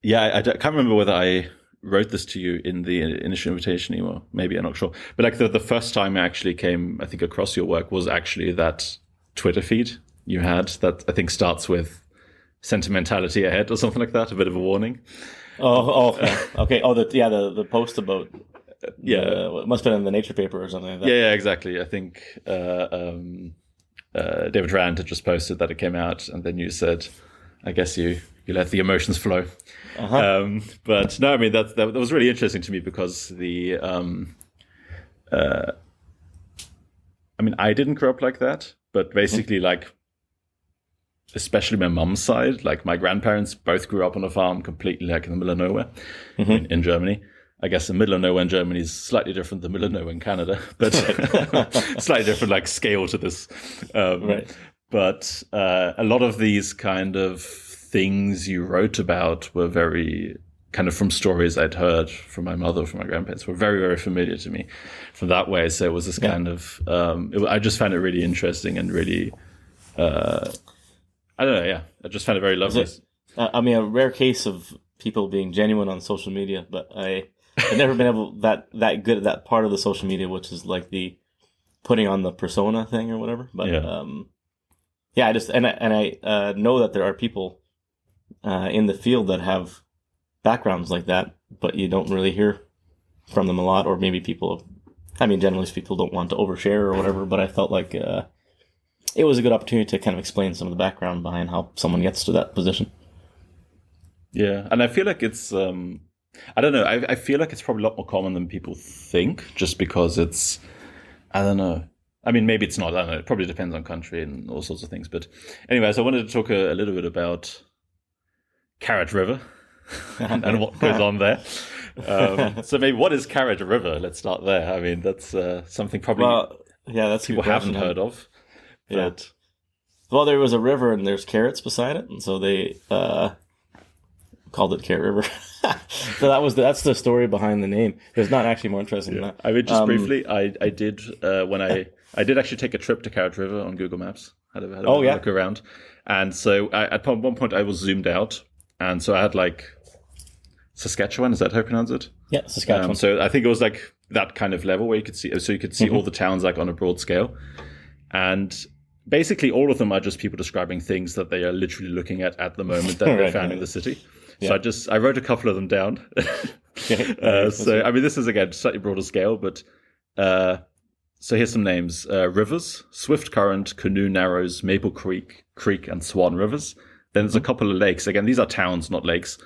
Yeah, I can't remember whether I wrote this to you in the initial invitation email. Maybe, I'm not sure. But like the first time I actually came, I think, across your work was actually that Twitter feed you had that I think starts with sentimentality ahead or something like that, a bit of a warning. Yeah. Okay. The post about it must have been in the Nature paper or something like that. Yeah, exactly. I think David Rand had just posted that it came out, and then you said, I guess you let the emotions flow. But no, I mean that was really interesting to me because I mean, I didn't grow up like that, but basically like, especially my mum's side, like my grandparents both grew up on a farm completely like in the middle of nowhere in Germany. I guess the middle of nowhere in Germany is slightly different than the middle of nowhere in Canada, but slightly different like scale to this. Right. But a lot of these kind of things you wrote about were very kind of from stories I'd heard from my mother, from my grandparents, were very, very familiar to me from that way. So it was this kind of, I just found it really interesting and really, I don't know, yeah. I just found it very lovely. I mean, a rare case of people being genuine on social media, but I've never been able that good at that part of the social media, which is like the putting on the persona thing or whatever. But I just and I know that there are people in the field that have backgrounds like that, but you don't really hear from them a lot, or maybe generally people don't want to overshare or whatever. But I felt like it was a good opportunity to kind of explain some of the background behind how someone gets to that position. Yeah, and I feel like it's, I don't know, I feel like it's probably a lot more common than people think, just because it's, I don't know. I mean, maybe it's not, I don't know, it probably depends on country and all sorts of things. But anyways, I wanted to talk a little bit about Carrot River and what goes on there. So maybe what is Carrot River? Let's start there. I mean, that's something probably that's people haven't heard of. But... Well, there was a river and there's carrots beside it, and so they called it Carrot River. So that's the story behind the name. There's not actually more interesting than that. I mean, just briefly, I did when I did actually take a trip to Carrot River on Google Maps. Had a look around, and so at one point I was zoomed out, and so I had like Saskatchewan. Is that how you pronounce it? Yeah, Saskatchewan. So I think it was like that kind of level where you could see, all the towns like on a broad scale, and basically all of them are just people describing things that they are literally looking at the moment that they found in the city. So I wrote a couple of them down. So I mean, this is again slightly broader scale, but so here's some names: Rivers, Swift Current, Canoe Narrows, Maple Creek, and Swan Rivers. Then there's a couple of lakes. Again, these are towns, not lakes.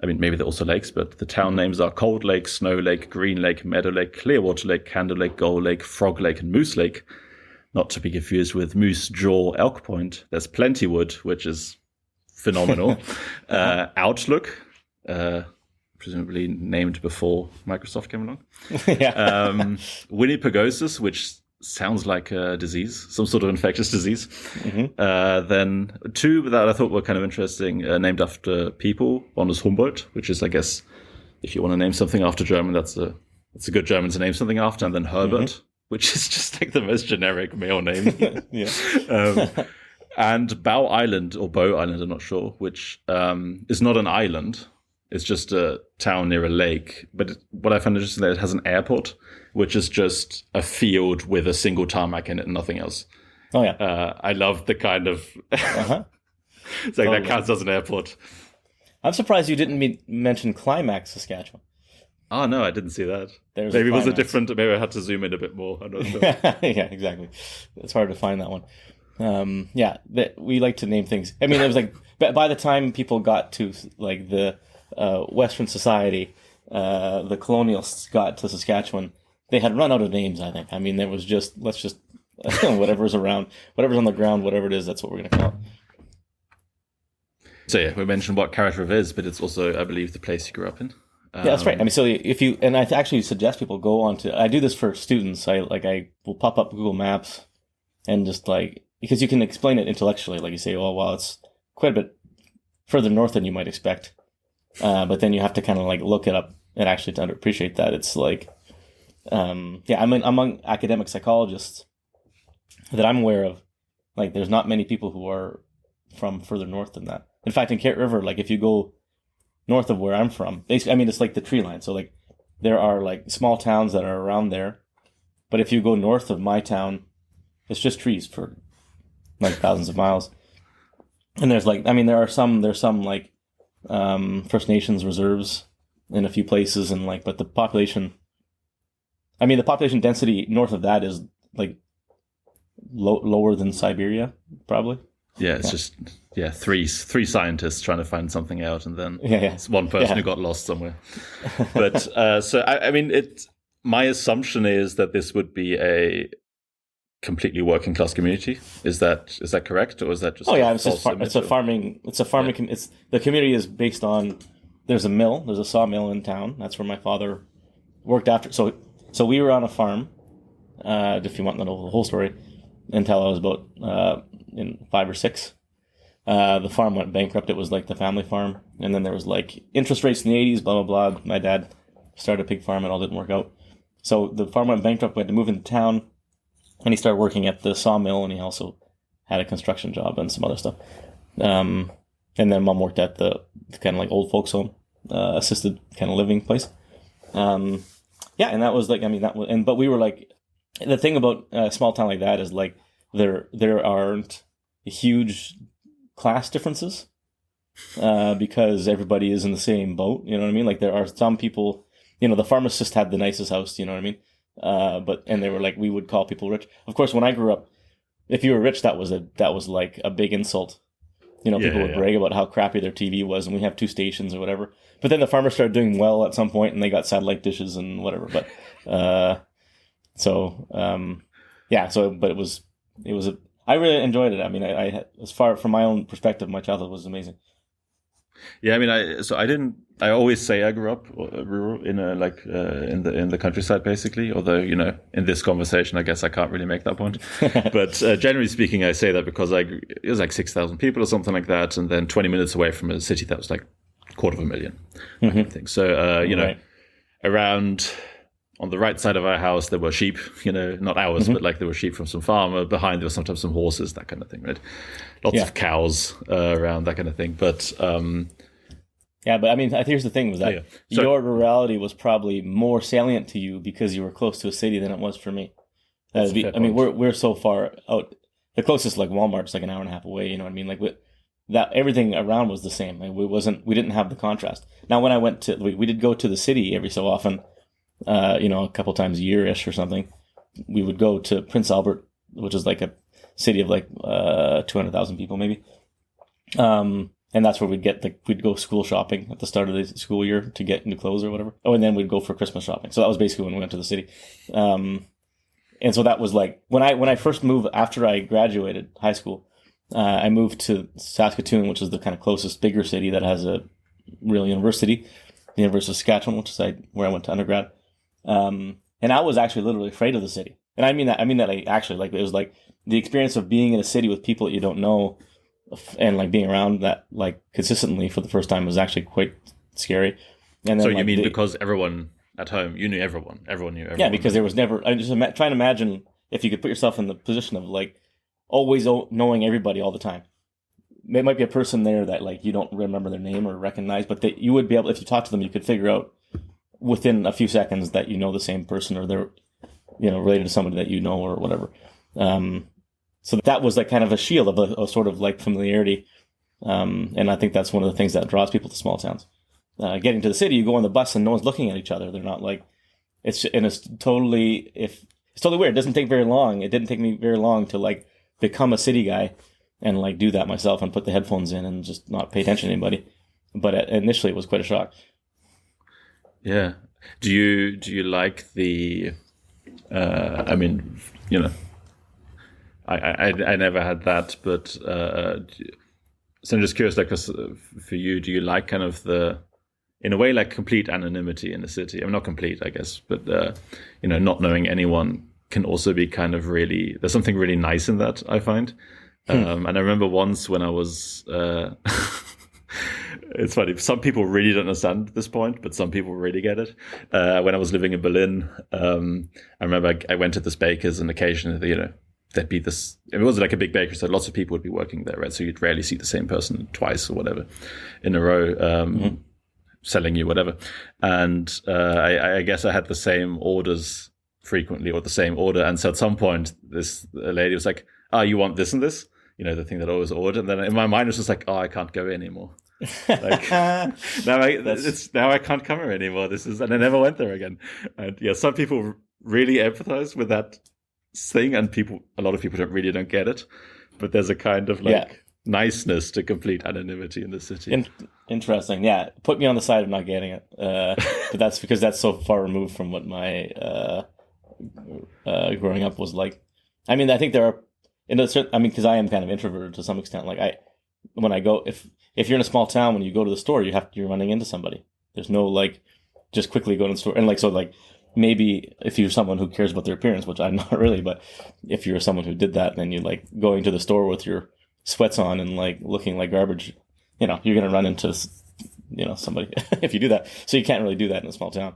I mean, maybe they're also lakes, but the town names are Cold Lake, Snow Lake, Green Lake, Meadow Lake, Clearwater Lake, Candle Lake, Gull Lake, Frog Lake, and Moose Lake. Not to be confused with Moose Jaw, Elk Point. There's Plentywood, which is phenomenal. Outlook, presumably named before Microsoft came along. Winnipegosis, which sounds like a disease, some sort of infectious disease. Then two that I thought were kind of interesting, named after people. One was Humboldt, which is, I guess, if you want to name something after German, that's a good German to name something after. And then Herbert, which is just like the most generic male name. And Bow Island, or Bow Island, I'm not sure, which is not an island. It's just a town near a lake. But what I found interesting is that it has an airport, which is just a field with a single tarmac in it and nothing else. Oh, yeah. I love the kind of... It's like that counts as an airport. I'm surprised you didn't mention Climax, Saskatchewan. Oh, no, I didn't see that. Maybe it was a different... Maybe I had to zoom in a bit more. I'm not sure. Yeah, exactly. It's hard to find that one. We like to name things. I mean, it was like by the time people got to like the Western society, the colonialists got to Saskatchewan, they had run out of names. I think. I mean, there was just let's just whatever's around, whatever's on the ground, whatever it is, that's what we're going to call it. So yeah, we mentioned what Carrot River is, but it's also, I believe, the place you grew up in. Yeah, that's right. I mean, so if you and I actually suggest people go on to. I do this for students. I will pop up Google Maps and just like. Because you can explain it intellectually, like you say, oh, well, it's quite a bit further north than you might expect. But then you have to kind of like look it up and actually to appreciate that. It's like, I mean, among academic psychologists that I'm aware of, like there's not many people who are from further north than that. In fact, in Carrot River, like if you go north of where I'm from. Basically, I mean, it's like the tree line. So like there are like small towns that are around there. But if you go north of my town, it's just trees for like thousands of miles. And there's like, I mean, there's some like First Nations reserves in a few places, and like, but the population density north of that is like lower than Siberia, probably. Yeah, it's just three scientists trying to find something out, and then it's one person who got lost somewhere. But so I mean, my assumption is that this would be a completely working class community. Is that correct, or is that just? Oh yeah, it's a farming. It's the community is based on. There's a sawmill in town. That's where my father worked after. So we were on a farm. If you want to know the whole story, until I was about 5 or 6. The farm went bankrupt. It was like the family farm, and then there was like interest rates in the 80s. Blah blah blah. My dad started a pig farm. It all didn't work out. So the farm went bankrupt. We had to move into town. And he started working at the sawmill, and he also had a construction job and some other stuff. And then Mom worked at the kind of like old folks home, assisted kind of living place. And that was like, I mean, but we were like, the thing about a small town like that is like there aren't huge class differences because everybody is in the same boat. You know what I mean? Like there are some people, the pharmacist had the nicest house. You know what I mean? And they were like, we would call people rich. Of course, when I grew up, if you were rich, that was like a big insult. People would brag about how crappy their TV was, and we have 2 stations or whatever. But then the farmers started doing well at some point, and they got satellite dishes and whatever. But but it was I really enjoyed it. I mean, I as far from my own perspective, my childhood was amazing. Yeah, I mean, I always say I grew up rural in the countryside, basically. Although, in this conversation, I guess I can't really make that point. But generally speaking, I say that because it was like 6,000 people or something like that, and then 20 minutes away from a city that was like 250,000, that kind of thing. So, around on the right side of our house, there were sheep. Not ours, but like there were sheep from some farmer. Behind there were sometimes some horses, that kind of thing, right? Lots of cows around, that kind of thing. But but I mean, here's the thing: was that your rurality was probably more salient to you because you were close to a city than it was for me. We're so far out. The closest like Walmart's like an hour and a half away. You know what I mean? Like that, everything around was the same. Like, we didn't have the contrast. Now, when I went to, we did go to the city every so often. A couple times a year-ish or something. We would go to Prince Albert, which is like a city of like 200,000 people maybe. And that's where we'd go school shopping at the start of the school year to get new clothes or whatever. Oh, and then we'd go for Christmas shopping. So that was basically when we went to the city. And so that was like, when I first moved after I graduated high school, I moved to Saskatoon, which is the kind of closest bigger city that has a real university, the University of Saskatchewan, which is where I went to undergrad. And I was actually literally afraid of the city. And I mean that like actually, like it was like the experience of being in a city with people that you don't know and like being around that like consistently for the first time was actually quite scary. And then, so you mean because everyone at home, you knew everyone knew everyone. Yeah, because there was never, I just trying to imagine if you could put yourself in the position of like always knowing everybody all the time. It might be a person there that like you don't remember their name or recognize, but that you would be able, if you talk to them, you could figure out within a few seconds that you know the same person or they're related to somebody that you know or whatever. So that was like kind of a shield of a sort of like familiarity. And I think that's one of the things that draws people to small towns. Getting to the city, you go on the bus and no one's looking at each other. They're not like, it's totally weird. It doesn't take very long. It didn't take me very long to like become a city guy and like do that myself and put the headphones in and just not pay attention to anybody. But initially it was quite a shock. Yeah. Do you like the, I mean, I never had that, but, so I'm just curious, like, for you, do you like kind of in a way, like complete anonymity in the city? I mean, not complete, I guess, but, not knowing anyone can also be kind of really, there's something really nice in that, I find. And I remember once when I was, it's funny, some people really don't understand this point, but some people really get it. When I was living in Berlin, I remember I went to this baker's and occasionally, there'd be this, it was like a big bakery, so lots of people would be working there, right? So you'd rarely see the same person twice or whatever in a row. selling you whatever. And I guess I had the same orders frequently, or the same order. And so at some point, this lady was like, "Oh, you want this and this?" You know, the thing that I always ordered. And then in my mind, it was just like, "Oh, I can't go anymore." Like now I can't come here anymore. And I never went there again. And yeah, some people really empathize with that thing, and a lot of people don't get it. But there's a kind of niceness to complete anonymity in the city. Interesting. Yeah, put me on the side of not getting it. But that's because that's so far removed from what my growing up was like. I mean, I think there are because I am kind of introverted to some extent. Like when I go, if you're in a small town, when you go to the store, you're running into somebody. There's no like just quickly go to the store and maybe if you're someone who cares about their appearance, which I'm not really, but if you're someone who did that, then you like going to the store with your sweats on and like looking like garbage, you're going to run into, somebody if you do that. So you can't really do that in a small town.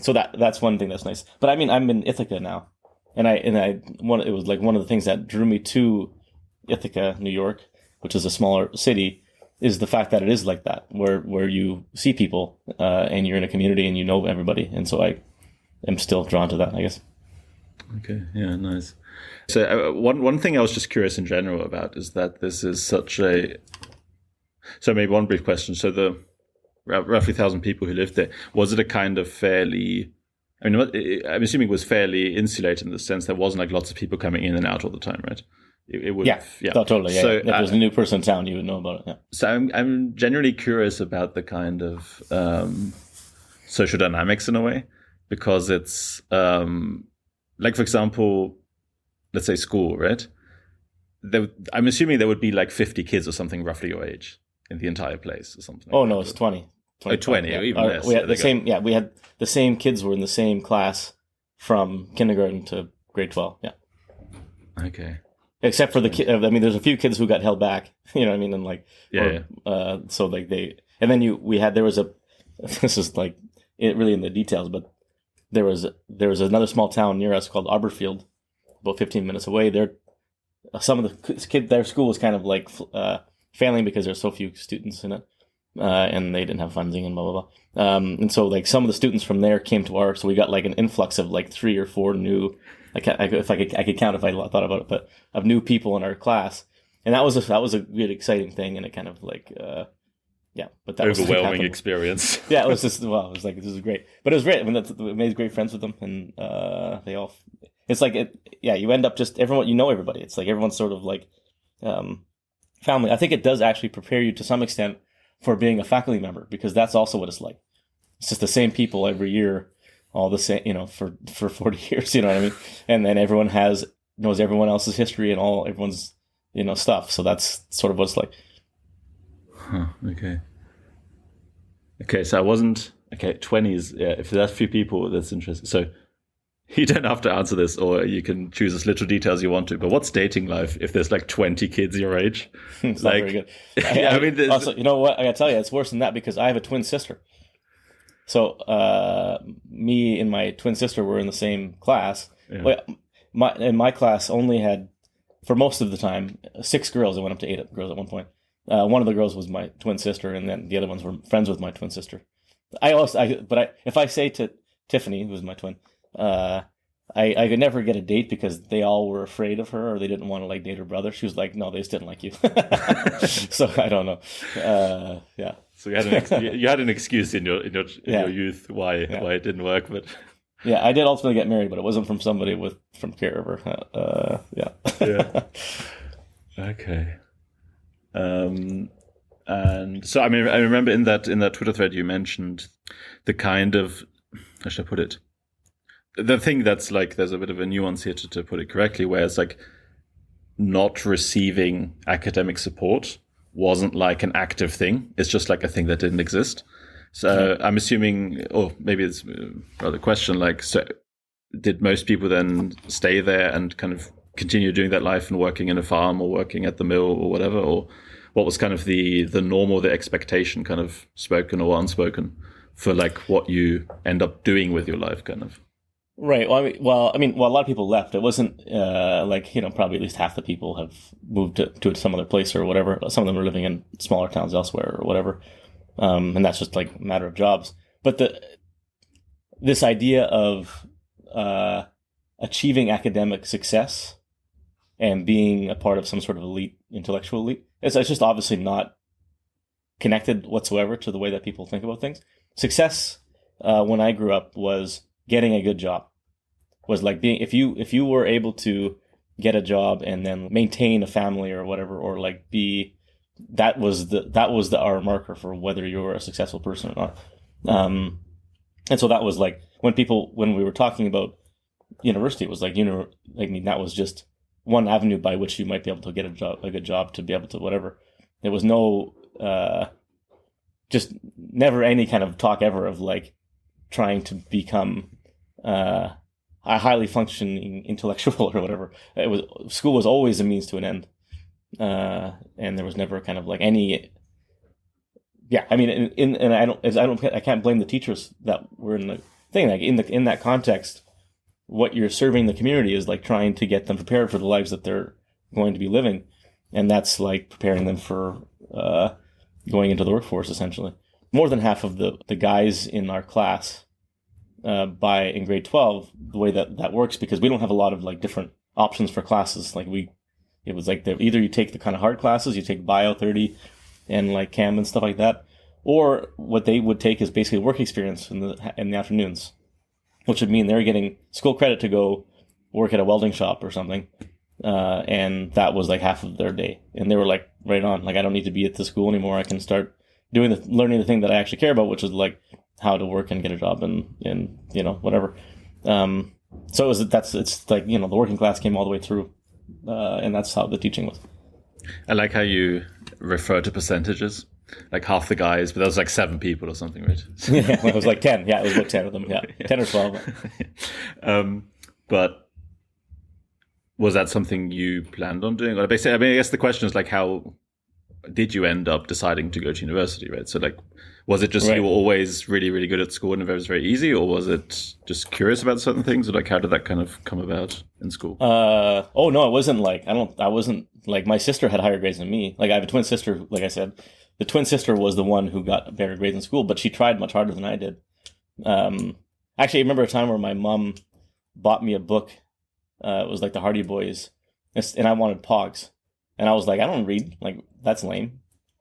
So that's one thing that's nice. But I mean, I'm in Ithaca now, it was like one of the things that drew me to Ithaca, New York, which is a smaller city, is the fact that it is like that, where you see people and you're in a community and you know everybody. And so I am still drawn to that, I guess. Okay, yeah, nice. So one thing I was just curious in general about is that this is such a... So maybe one brief question. So the roughly 1,000 people who lived there, was it a kind of fairly... I mean, I'm assuming it was fairly insulated in the sense there wasn't like lots of people coming in and out all the time, right? It would, yeah, totally. Yeah, so, if there's a new person in town, you would know about it. Yeah. So I'm generally curious about the kind of social dynamics in a way, because it's like, for example, let's say school, right? I'm assuming there would be like 50 kids or something roughly your age in the entire place or something. Oh, no, it's 20. 20, yeah. Even less. We had the same. Yeah, we had the same kids were in the same class from kindergarten to grade 12. Yeah. Okay. Except for the kid. I mean, there's a few kids who got held back. You know what I mean? And like, so like and then there was this is like it really in the details, but there was another small town near us called Arborfield, about 15 minutes away. Some of the kids, their school was kind of like failing because there's so few students in it. And they didn't have funding and blah, blah, blah. And so like some of the students from there came to ours. So we got like an influx of like 3 or 4 new, I could count if I thought about it, but of new people in our class. And that was a really exciting thing. And it kind of like, but that overwhelming was experience. Yeah. It was just, it was like, this is great, but it was great. I mean, we made great friends with them, and it's like, you end up just everyone, everybody. It's like, everyone's sort of like, family. I think it does actually prepare you to some extent for being a faculty member, because that's also what it's like. It's just the same people every year, all the same, for 40 years, you know what I mean? And then everyone knows everyone else's history and everyone's, stuff. So that's sort of what it's like. Huh, okay. Okay, so 20s, yeah, if there's a few people, that's interesting. So you don't have to answer this, or you can choose as little details you want to, but what's dating life if there's like 20 kids your age? It's like, not very good. I mean, also, you know what? I gotta tell you, it's worse than that, because I have a twin sister. So me and my twin sister were in the same class. Yeah. My class only had, for most of the time, 6 girls. It went up to 8 girls at one point. One of the girls was my twin sister, and then the other ones were friends with my twin sister. If I say to Tiffany, who's my twin, I could never get a date because they all were afraid of her, or they didn't want to like date her brother. She was like, no, they just didn't like you. So I don't know. Yeah. So you had an excuse in your youth why it didn't work, but yeah, I did ultimately get married, but it wasn't from somebody from care of her. Yeah. Yeah. Okay. And so I remember in that Twitter thread you mentioned the kind of, how should I put it? The thing that's like, there's a bit of a nuance here to put it correctly, where it's like not receiving academic support wasn't like an active thing. It's just like a thing that didn't exist. So I'm assuming, or maybe it's rather a question, like, so did most people then stay there and kind of continue doing that life and working in a farm or working at the mill or whatever? Or what was kind of the norm or the expectation, kind of spoken or unspoken, for like what you end up doing with your life, kind of? Right. Well, a lot of people left. It wasn't probably at least half the people have moved to some other place or whatever. Some of them are living in smaller towns elsewhere or whatever. And that's just like a matter of jobs. But this idea of achieving academic success and being a part of some sort of elite, intellectual elite, it's just obviously not connected whatsoever to the way that people think about things. Success, when I grew up, was getting a good job. Was like being, if you were able to get a job and then maintain a family or whatever, or like that was our marker for whether you were a successful person or not. And so that was like when we were talking about university, it was like, that was just one avenue by which you might be able to get a good job, to be able to whatever. There was no, just never any kind of talk ever of like trying to become a highly functioning intellectual or whatever. School was always a means to an end, and there was never kind of like any. Yeah, I mean, I can't blame the teachers that were in the thing. Like in that context, what you're serving the community is like trying to get them prepared for the lives that they're going to be living, and that's like preparing them for going into the workforce. Essentially, more than half of the guys in our class in grade 12, the way that works, because we don't have a lot of like different options for classes. Like it was like either you take the kind of hard classes, you take Bio 30 and like Chem and stuff like that, or what they would take is basically work experience in the afternoons, which would mean they're getting school credit to go work at a welding shop or something, and that was like half of their day. And they were like, right on, like I don't need to be at the school anymore. I can start learning the thing that I actually care about, which is like how to work and get a job and whatever. So it's like the working class came all the way through, and that's how the teaching was. I like how you refer to percentages, like half the guys, but that was like 7 people or something, right? Yeah, well, it was like 10. Yeah, it was like 10 of them. Yeah, 10 or 12. But was that something you planned on doing? Or basically, I mean, I guess the question is like, how did you end up deciding to go to university, right? So like, was it just you were always really, really good at school and it was very easy, or was it just curious about certain things, or like how did that kind of come about in school? Oh no, it wasn't like I wasn't like, my sister had higher grades than me. Like I have a twin sister. Like I said, the twin sister was the one who got better grades in school, but she tried much harder than I did. Actually, I remember a time where my mom bought me a book. It was like the Hardy Boys, and I wanted Pogs, and I was like, I don't read. Like that's lame,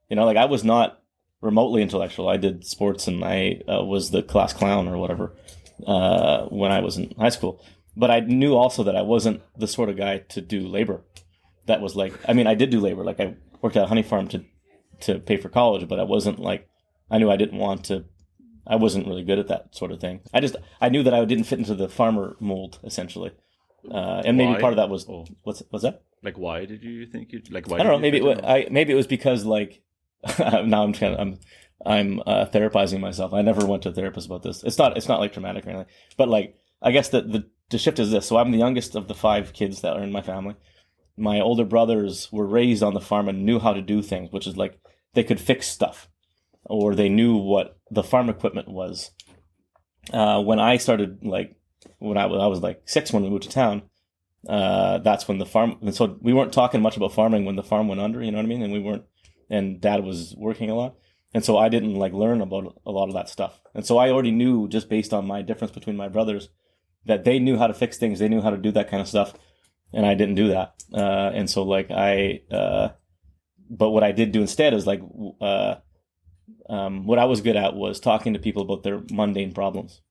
like I was not remotely intellectual. I did sports and I was the class clown or whatever when I was in high school. But I knew also that I wasn't the sort of guy to do labor. That was like, I mean, I did do labor. Like I worked at a honey farm to pay for college, but I wasn't like, I knew I didn't want to, I wasn't really good at that sort of thing. I knew that I didn't fit into the farmer mold, essentially. And maybe part of that was, what's that? Like, why did you think why? I don't know. Maybe it was because like, now I'm therapizing myself. I never went to a therapist about this. It's not like traumatic or anything, but like I guess the shift is this. So I'm the youngest of the 5 kids that are in my family. My older brothers were raised on the farm and knew how to do things, which is like they could fix stuff, or they knew what the farm equipment was. When I started, like when I was like 6 when we moved to town, that's when the farm. And so we weren't talking much about farming when the farm went under. You know what I mean? And we weren't. And Dad was working a lot. And so I didn't like learn about a lot of that stuff. And so I already knew, just based on my difference between my brothers, that they knew how to fix things. They knew how to do that kind of stuff. And I didn't do that. And so like but what I did do instead is like, what I was good at was talking to people about their mundane problems.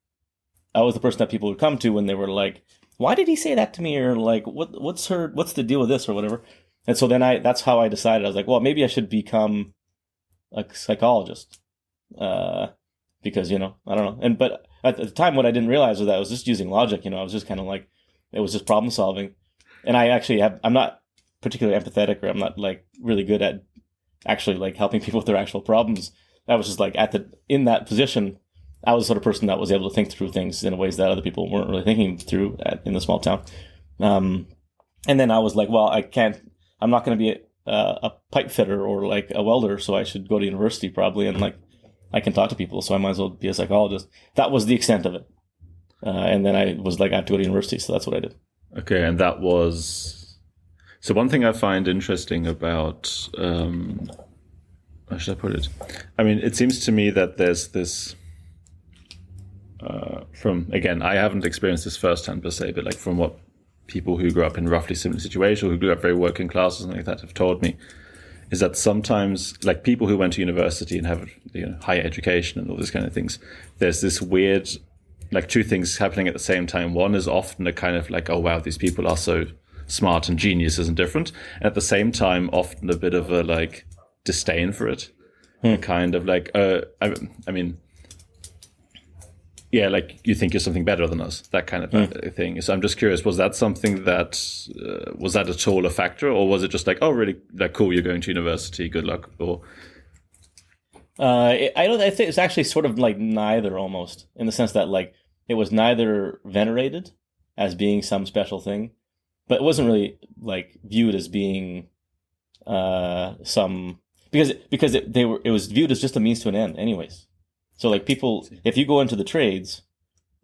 I was the person that people would come to when they were like, why did he say that to me? Or like, what's the deal with this or whatever? And so then that's how I decided. I was like, well, maybe I should become a psychologist, because, I don't know. But at the time, what I didn't realize was that I was just using logic. I was just kind of like, it was just problem solving. And I actually I'm not particularly empathetic, or I'm not like really good at actually like helping people with their actual problems. I was just like in that position, I was the sort of person that was able to think through things in ways that other people weren't really thinking through in the small town. And then I was like, well, I'm not going to be a pipe fitter or like a welder, so I should go to university probably, and like I can talk to people, so I might as well be a psychologist. That was the extent of it. And then I was like, I have to go to university, so that's what I did. Okay, and that was... So one thing I find interesting about how should I put it? I mean, it seems to me that there's this, again, I haven't experienced this firsthand per se, but like from what people who grew up in roughly similar situations, or who grew up very working class or something like that, have told me, is that sometimes, like people who went to university and have higher education and all these kind of things, there's this weird, like two things happening at the same time. One is often a kind of like, oh wow, these people are so smart and geniuses and different. And at the same time, often a bit of a like disdain for it. Kind of like, I mean, yeah, like you think you're something better than us, that kind of thing. So I'm just curious, was that something that, was that at all a factor, or was it just like, oh, really, like, cool, you're going to university, good luck? Or I think it's actually sort of like neither, almost, in the sense that like it was neither venerated as being some special thing, but it wasn't really like viewed as being some, because it was viewed as just a means to an end, anyways. So like people, if you go into the trades,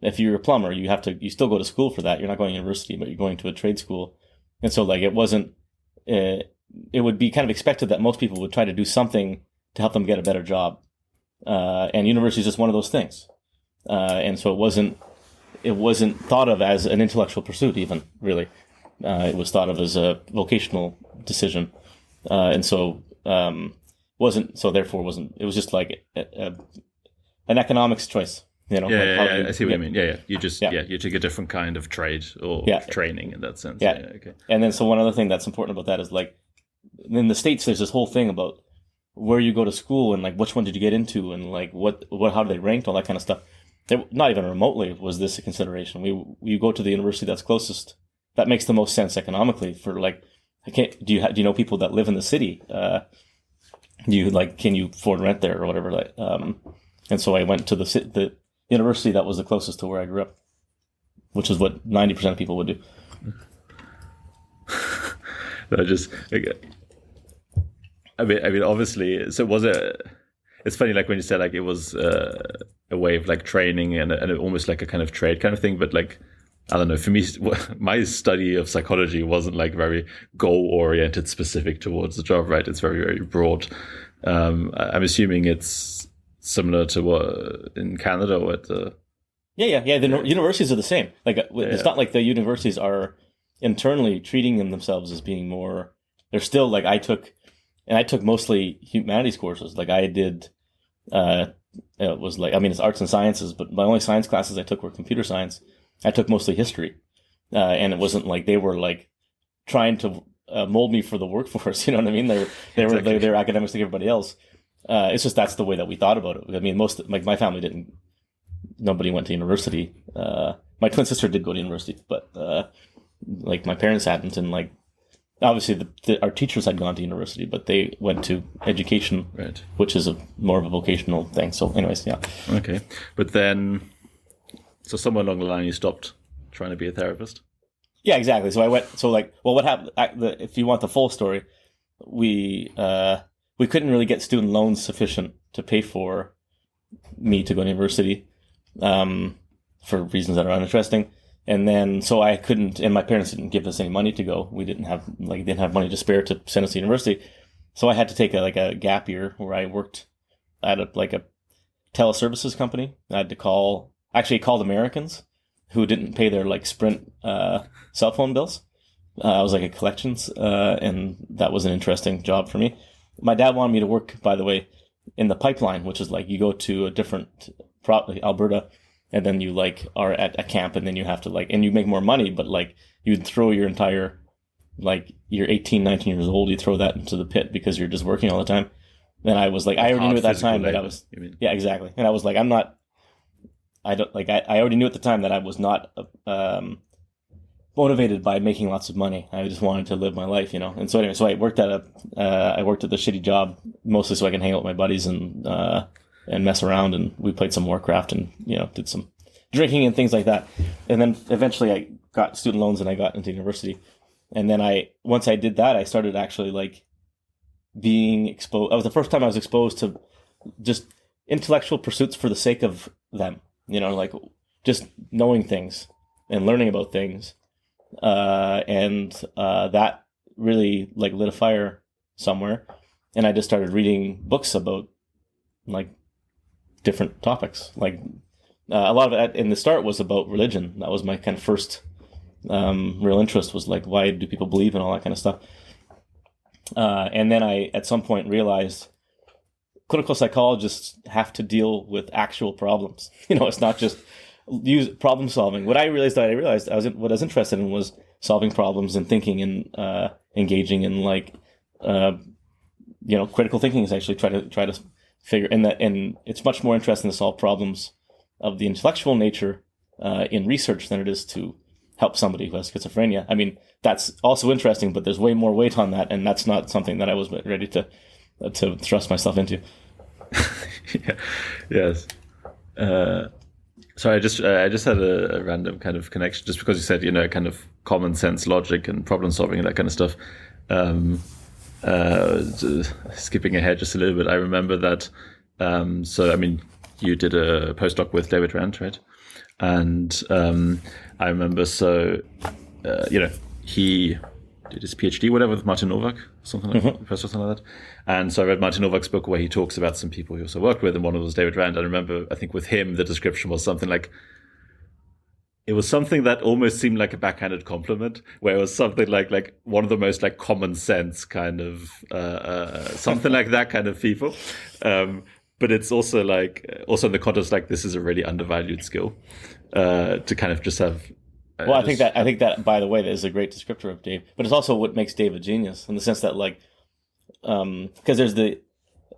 if you're a plumber, you still go to school for that. You're not going to university, but you're going to a trade school. And so like it wasn't, it would be kind of expected that most people would try to do something to help them get a better job. And university is just one of those things. And so it wasn't thought of as an intellectual pursuit even, really. It was thought of as a vocational decision. And so, it was just like an economics choice, I see what you mean. You took a different kind of trade or training in that sense. Okay. And then so one other thing that's important about that is like in the States there's this whole thing about where you go to school and like which one did you get into and like what how do they ranked, all that kind of stuff. Not even remotely was this a consideration. You go to the university that's closest, that makes the most sense economically for like, do you know people that live in the city? Can you afford rent there or whatever? Like, and so I went to the university that was the closest to where I grew up, which is what 90% of people would do. I mean, obviously. So was it? It's funny, like when you said like it was a way of like training and almost like a kind of trade kind of thing, but like, I don't know, for me, my study of psychology wasn't like very goal-oriented, specific towards the job, right? It's very, very broad. I'm assuming it's similar to what in Canada or at the... Yeah. The universities are the same. Like, it's not like the universities are internally treating themselves as being more... They're still like, I took mostly humanities courses. Like I did, it was like, I mean, it's arts and sciences, but my only science classes I took were computer science. I took mostly history, and it wasn't like they were like trying to mold me for the workforce. You know what I mean? They were academics like everybody else. It's just that's the way that we thought about it. I mean, my family didn't. Nobody went to university. My twin sister did go to university, but like my parents hadn't, and like obviously our teachers had gone to university, but they went to education, right, which is more of a vocational thing. So, anyways, yeah. Okay, but then. So somewhere along the line, you stopped trying to be a therapist? Yeah, exactly. So I went. So like, well, what happened? If you want the full story, we couldn't really get student loans sufficient to pay for me to go to university, for reasons that are uninteresting. And then so I couldn't, and my parents didn't give us any money to go. We didn't have money to spare to send us to university. So I had to take a gap year where I worked at a teleservices company. I had to called Americans who didn't pay their like Sprint cell phone bills. I was like a collections, and that was an interesting job for me. My dad wanted me to work, by the way, in the pipeline, which is like you go to a different Alberta, and then you like are at a camp, and then you have to like, and you make more money, but like you'd throw your entire, like you're 18, 19 years old, you throw that into the pit because you're just working all the time. And I was like, I already knew at that time that I was, yeah, exactly. And I was like, I already knew at the time that I was not motivated by making lots of money. I just wanted to live my life, And so anyway, so I worked at the shitty job mostly so I can hang out with my buddies and mess around, and we played some Warcraft and did some drinking and things like that. And then eventually I got student loans and I got into university. And then once I did that, I started actually like being exposed. That was the first time I was exposed to just intellectual pursuits for the sake of them. Like just knowing things and learning about things. And that really like lit a fire somewhere. and I just started reading books about like different topics. Like a lot of it in the start was about religion. That was my kind of first real interest, was like, why do people believe and all that kind of stuff. And then I, at some point, realized clinical psychologists have to deal with actual problems. It's not just use problem solving. What I realized what I was interested in was solving problems and thinking and engaging in like critical thinking is actually try to figure, and it's much more interesting to solve problems of the intellectual nature in research than it is to help somebody who has schizophrenia. I mean, that's also interesting, but there's way more weight on that, and that's not something that I was ready to thrust myself into. Yeah. Yes. So I just had a random kind of connection, just because you said, kind of common sense logic and problem solving and that kind of stuff. Skipping ahead just a little bit, I remember that. So I mean, you did a postdoc with David Rand, right? And I remember, he did his PhD, whatever, with Martin Nowak, something like that, something like that. And so I read Martin Nowak's book where he talks about some people he also worked with, and one of them was David Rand. I remember, I think with him, the description was something like, it was something that almost seemed like a backhanded compliment, where it was something like one of the most like common sense kind of something like that kind of people. But it's also in the context, like, this is a really undervalued skill to kind of just have. Well, I think that by the way, that is a great descriptor of Dave, but it's also what makes Dave a genius, in the sense that because there's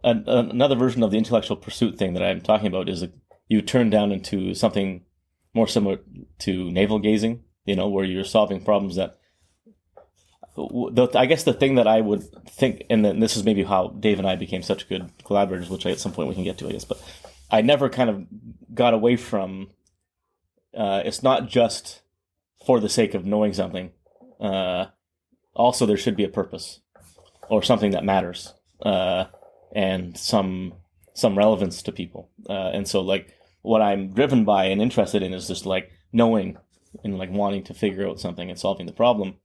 another version of the intellectual pursuit thing that I'm talking about is you turn down into something more similar to navel gazing, where you're solving problems that. I guess the thing that I would think, and then this is maybe how Dave and I became such good collaborators, which at some point we can get to, I guess, but I never kind of got away from, it's not just for the sake of knowing something. Also, there should be a purpose or something that matters, and some relevance to people. And so like what I'm driven by and interested in is just like knowing and like wanting to figure out something and solving the problem.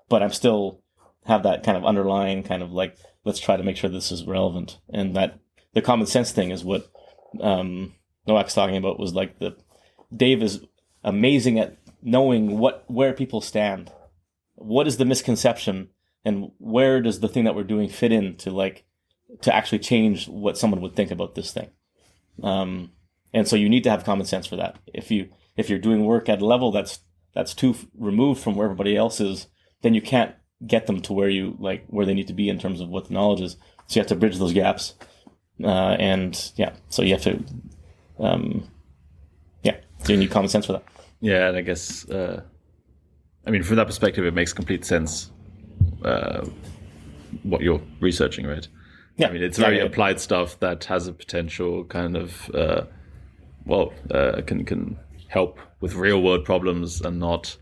But I'm still have that kind of underlying kind of like, let's try to make sure this is relevant. And that the common sense thing is what Nowak's talking about, was like Dave is amazing at knowing where people stand. What is the misconception, and where does the thing that we're doing fit in to actually change what someone would think about this thing. And so you need to have common sense for that. If you're doing work at a level that's too removed from where everybody else is, then you can't get them to where they need to be in terms of what the knowledge is. So you have to bridge those gaps. So you have to, so you need common sense for that. Yeah, and I guess, from that perspective, it makes complete sense what you're researching, right? Yeah. I mean, it's very applied stuff that has a potential kind of, can help with real world problems, and not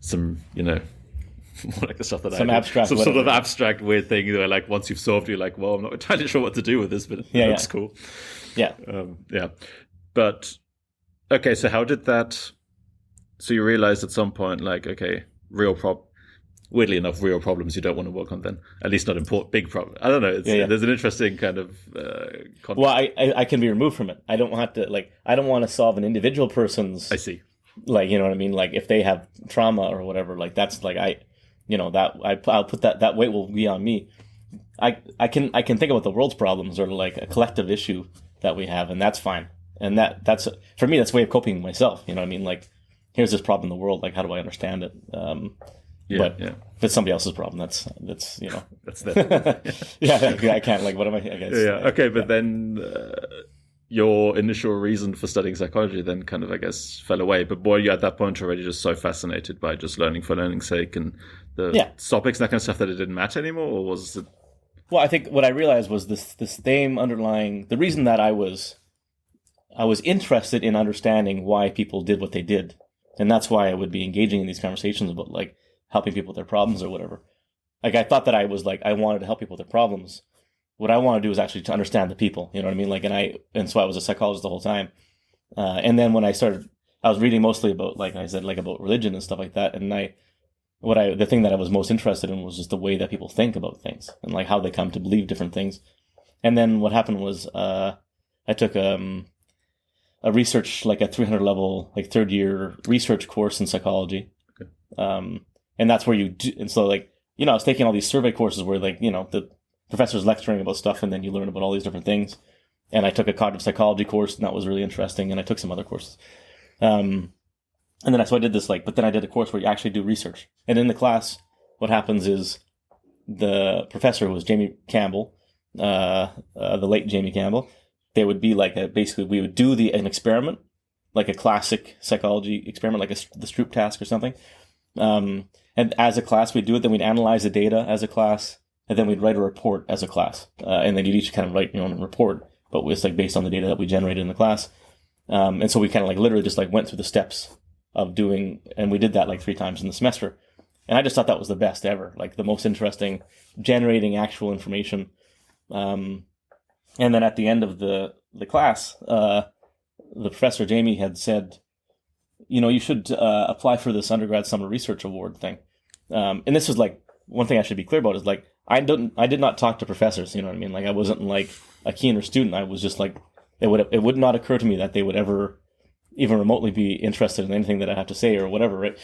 some, more like the stuff that some sort of abstract weird thing where like once you've solved, you're like, well, I'm not entirely sure what to do with this, but it looks cool. Yeah. But okay, so how did that? So you realized at some point, like, okay, weirdly enough, real problems you don't want to work on then, at least not big problems. I don't know. There's an interesting kind of. Well, I can be removed from it. I don't have to I don't want to solve an individual person's. I see. Like, you know what I mean? Like if they have trauma or whatever, like that's like I'll put that weight will be on me. I can think about the world's problems, or like a collective issue that we have, and that's fine. And that's for me, that's a way of coping with myself. You know what I mean? Like, here's this problem in the world. Like, how do I understand it? If it's somebody else's problem, that's that's that. I can't, like, what am I? I guess. Okay, but then your initial reason for studying psychology then kind of, I guess, fell away. But were you at that point already just so fascinated by just learning for learning's sake and the topics and that kind of stuff that it didn't matter anymore, or was it? Well, I think what I realized was this same underlying, the reason that I was interested in understanding why people did what they did, and that's why I would be engaging in these conversations about like helping people with their problems or whatever. Like, I thought that I was like, I wanted to help people with their problems. What I want to do is actually to understand the people, you know what I mean? Like, and so I was a psychologist the whole time. And then when I was reading mostly about, like I said, like about religion and stuff like that. And the thing that I was most interested in was just the way that people think about things and like how they come to believe different things. And then what happened was I took a research, like a 300 level, like third year research course in psychology. Okay. And that's where you do, and so like, you know, I was taking all these survey courses where like, you know, the professor's lecturing about stuff and then you learn about all these different things. And I took a cognitive psychology course and that was really interesting. And I took some other courses. And then so I did this but then I did a course where you actually do research. And in the class, what happens is the professor, who was Jamie Campbell, the late Jamie Campbell, they would be like, basically we would do an experiment, like a classic psychology experiment, like the Stroop task or something. And as a class, we'd do it, then we'd analyze the data as a class, and then we'd write a report as a class. And then you'd each kind of write your own report, but it was like based on the data that we generated in the class. And so we kind of like literally just like went through the steps of doing, and we did that like 3 times in the semester. And I just thought that was the best ever, like the most interesting, generating actual information. And then at the end of the class, the professor, Jamie, had said, you know, you should apply for this undergrad summer research award thing. And this is like, one thing I should be clear about is like, I did not talk to professors, you know what I mean? Like I wasn't like a keener student. I was just like, it would not occur to me that they would ever even remotely be interested in anything that I have to say or whatever, right?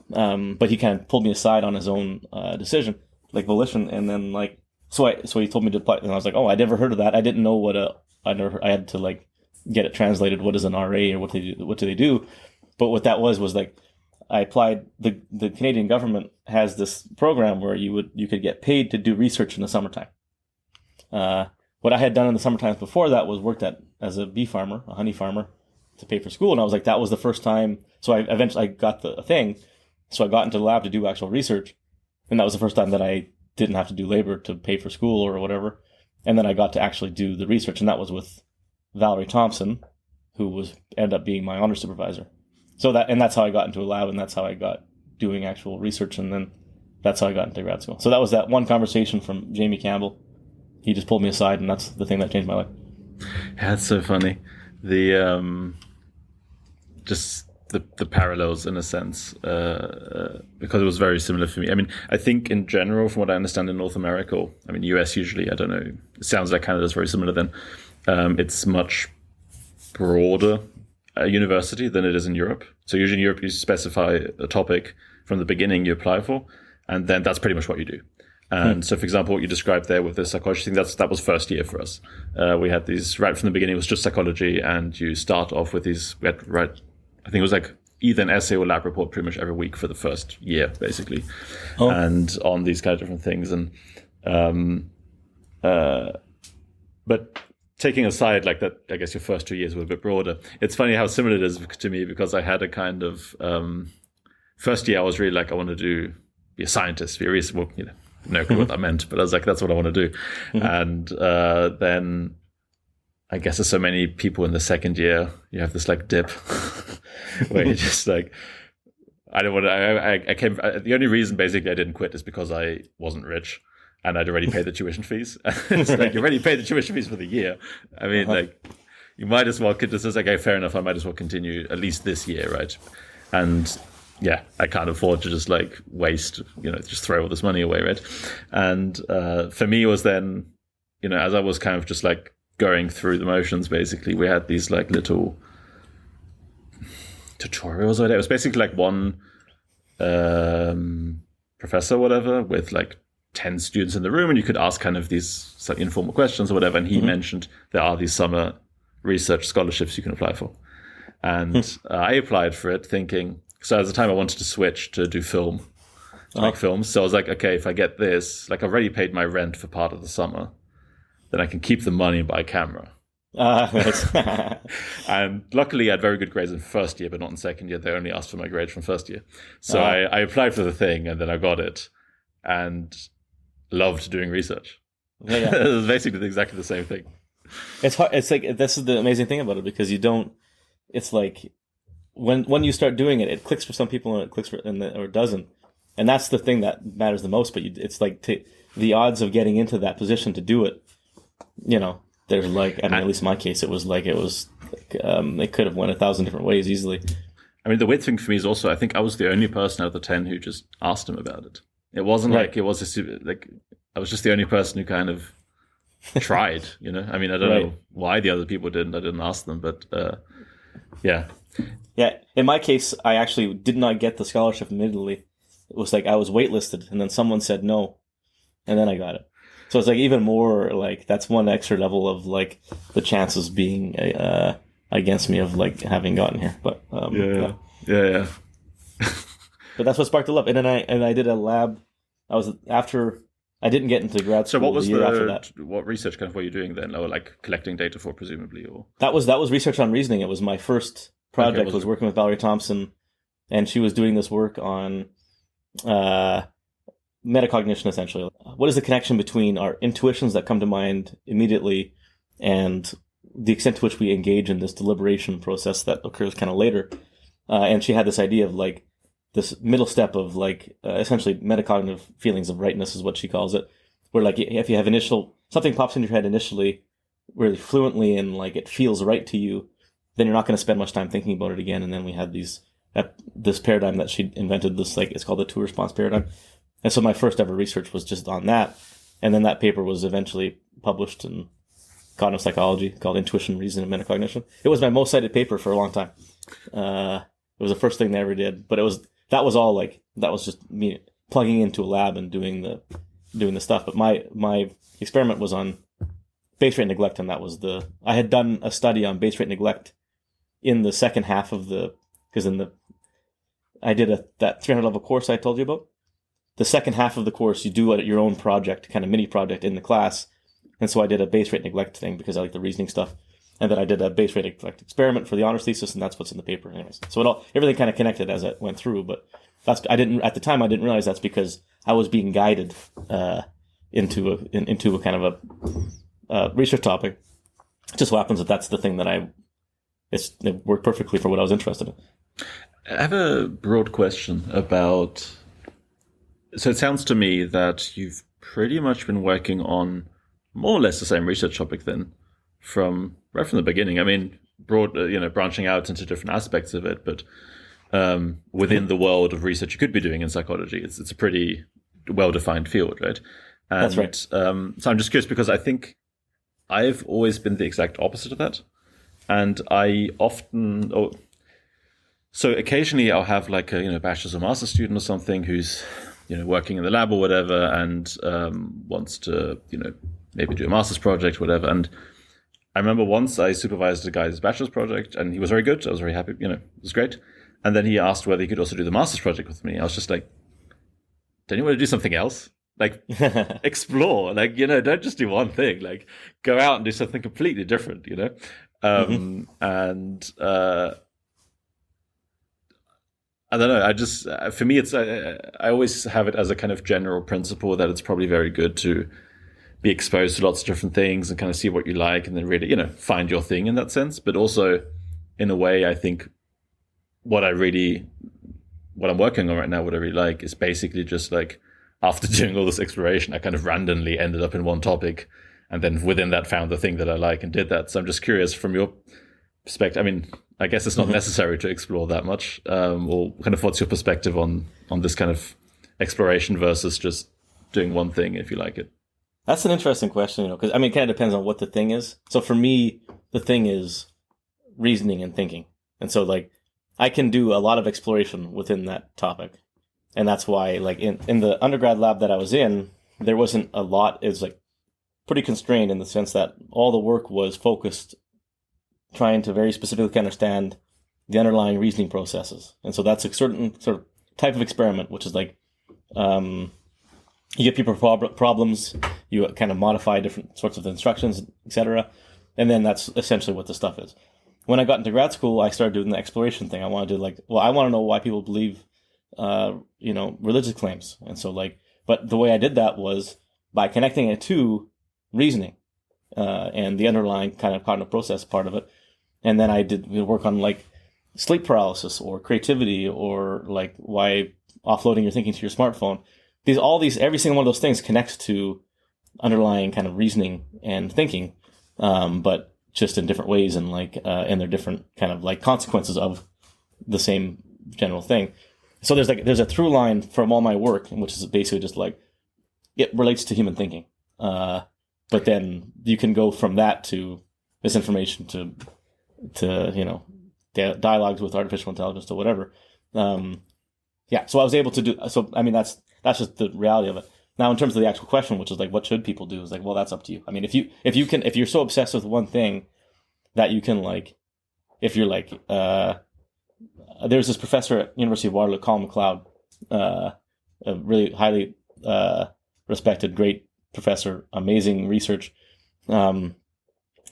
But he kind of pulled me aside on his own decision, like volition, and then like so he told me to apply, and I was like, oh, I'd never heard of that. I didn't know I had to like get it translated. What is an RA or what do they do? But what that was like I applied. The Canadian government has this program where you could get paid to do research in the summertime. What I had done in the summertime before that was worked as a bee farmer, a honey farmer, to pay for school. And I was like, that was the first time. So I eventually got the thing. So I got into the lab to do actual research. And that was the first time that I didn't have to do labor to pay for school or whatever. And then I got to actually do the research. And that was with Valerie Thompson, who ended up being my honor supervisor. So that's how I got into a lab, and that's how I got doing actual research. And then that's how I got into grad school. So that was that one conversation from Jamie Campbell. He just pulled me aside, and that's the thing that changed my life. Yeah, that's so funny. The just the parallels in a sense, because it was very similar for me. I mean, I think in general, from what I understand in North America, I mean, US usually, I don't know, it sounds like Canada's very similar then. It's much broader university than it is in Europe. So usually in Europe, you specify a topic from the beginning you apply for, and then that's pretty much what you do. And so, for example, what you described there with the psychology thing, that was first year for us. We had these right from the beginning. It was just psychology, and you start off with these. We had I think it was like either an essay or lab report pretty much every week for the first year, basically, and on these kind of different things. And but taking aside like that, I guess your first 2 years were a bit broader. It's funny how similar it is to me, because I had a kind of first year I was really like, I want to be a scientist, be a researcher, well, you know. No clue what that meant, but I was like, that's what I want to do. And then I guess there's so many people in the second year, you have this like dip where you're just like, I don't want to, I came, the only reason basically I didn't quit is because I wasn't rich and I'd already paid the tuition fees. It's like, you already paid the tuition fees for the year. I mean, like, you might as well, this is like, okay, fair enough, I might as well continue at least this year, right? And yeah, I can't afford to just like waste, you know, just throw all this money away, right? And for me, it was then, you know, as I was kind of just like going through the motions, basically, we had these like little tutorials. It was basically like one professor, whatever, with like 10 students in the room, and you could ask kind of these like informal questions or whatever. And he mentioned there are these summer research scholarships you can apply for. And I applied for it thinking, so at the time I wanted to switch to do film, make films. So I was like, okay, if I get this, like I've already paid my rent for part of the summer, then I can keep the money and buy a camera. And luckily I had very good grades in first year, but not in second year. They only asked for my grades from first year. So I applied for the thing, and then I got it and loved doing research. Yeah. It was basically exactly the same thing. It's hard. It's like, this is the amazing thing about it, because you don't, it's like, when you start doing it, it clicks for some people and it clicks or it doesn't. And that's the thing that matters the most. But it's like the odds of getting into that position to do it, you know, there's like, I mean, at least in my case, it was like, it could have went 1,000 different ways easily. I mean, the weird thing for me is also, I think I was the only person out of the 10 who just asked him about it. It wasn't like it was like I was just the only person who kind of tried, you know? I mean, I don't know why the other people didn't. I didn't ask them, but yeah. Yeah, in my case, I actually did not get the scholarship immediately. It was like I was waitlisted, and then someone said no, and then I got it. So it's like even more like that's one extra level of like the chances being against me of like having gotten here. But yeah. But that's what sparked the love. And then I did a lab. I didn't get into grad school. So what was the year after that. What research kind of were you doing then? Or like collecting data for, presumably, or that was research on reasoning. It was my first project. Was working with Valerie Thompson, and she was doing this work on metacognition, essentially. What is the connection between our intuitions that come to mind immediately and the extent to which we engage in this deliberation process that occurs kind of later? And she had this idea of like this middle step of like essentially metacognitive feelings of rightness is what she calls it, where like if you have something pops into your head initially really fluently and like it feels right to you, then you're not going to spend much time thinking about it again. And then we had this paradigm that she invented, this like it's called the two response paradigm. And so my first ever research was just on that. And then that paper was eventually published in cognitive psychology called Intuition, Reason, and Metacognition. It was my most cited paper for a long time. It was the first thing they ever did, but that was just me plugging into a lab and doing the stuff. But my experiment was on base rate neglect, and I had done a study on base rate neglect in the second half of I did that 300 level course I told you about. The second half of the course, you do your own project, kind of mini project in the class. And so I did a base rate neglect thing because I like the reasoning stuff. And then I did a base rate neglect experiment for the honors thesis, and that's what's in the paper anyways. So everything kind of connected as it went through, but at the time I didn't realize that's because I was being guided into a kind of a research topic. It just so happens that's the thing that it worked perfectly for what I was interested in. I have a broad question about. So it sounds to me that you've pretty much been working on more or less the same research topic then right from the beginning. I mean, branching out into different aspects of it, but within the world of research you could be doing in psychology, it's a pretty well-defined field, right? And, that's right. So I'm just curious because I think I've always been the exact opposite of that, and I often. So occasionally I'll have like a bachelor's or master's student or something who's working in the lab or whatever, and wants to maybe do a master's project, whatever. And I remember once I supervised a guy's bachelor's project, and he was very good. I was very happy. It was great. And then he asked whether he could also do the master's project with me. I was just like, don't you want to do something else? Like, explore. Like, don't just do one thing. Like, go out and do something completely different. And I don't know. For me, I always have it as a kind of general principle that it's probably very good to be exposed to lots of different things and kind of see what you like, and then really, find your thing in that sense. But also, in a way, I think what I'm working on right now, what I really like, is basically just like after doing all this exploration, I kind of randomly ended up in one topic, and then within that found the thing that I like and did that. So I'm just curious from your perspective. I mean, I guess it's not necessary to explore that much, or kind of what's your perspective on this kind of exploration versus just doing one thing if you like it? That's an interesting question, because it kind of depends on what the thing is. So for me, the thing is reasoning and thinking, and so like I can do a lot of exploration within that topic, and that's why like in the undergrad lab that I was in, there wasn't a lot. It was like pretty constrained in the sense that all the work was focused trying to very specifically understand the underlying reasoning processes. And so that's a certain sort of type of experiment, which is like you give people problems, you kind of modify different sorts of instructions, etc. And then that's essentially what the stuff is. When I got into grad school, I started doing the exploration thing. I wanted to I want to know why people believe, religious claims. And so but the way I did that was by connecting it to reasoning and the underlying kind of cognitive process part of it. And then I did work on sleep paralysis or creativity or why offloading your thinking to your smartphone. Every single one of those things connects to underlying kind of reasoning and thinking, but just in different ways and and their different kind of consequences of the same general thing. So there's a through line from all my work, which is basically just like it relates to human thinking. But then you can go from that to misinformation to dialogues with artificial intelligence to whatever. So I was able to do. So I mean, that's just the reality of it. Now, in terms of the actual question, which is like, what should people do? Is like, well, that's up to you. I mean, if you're so obsessed with one thing that you can like, if you're like, there's this professor at University of Waterloo, Colin McLeod, a really highly respected, great professor, amazing research. At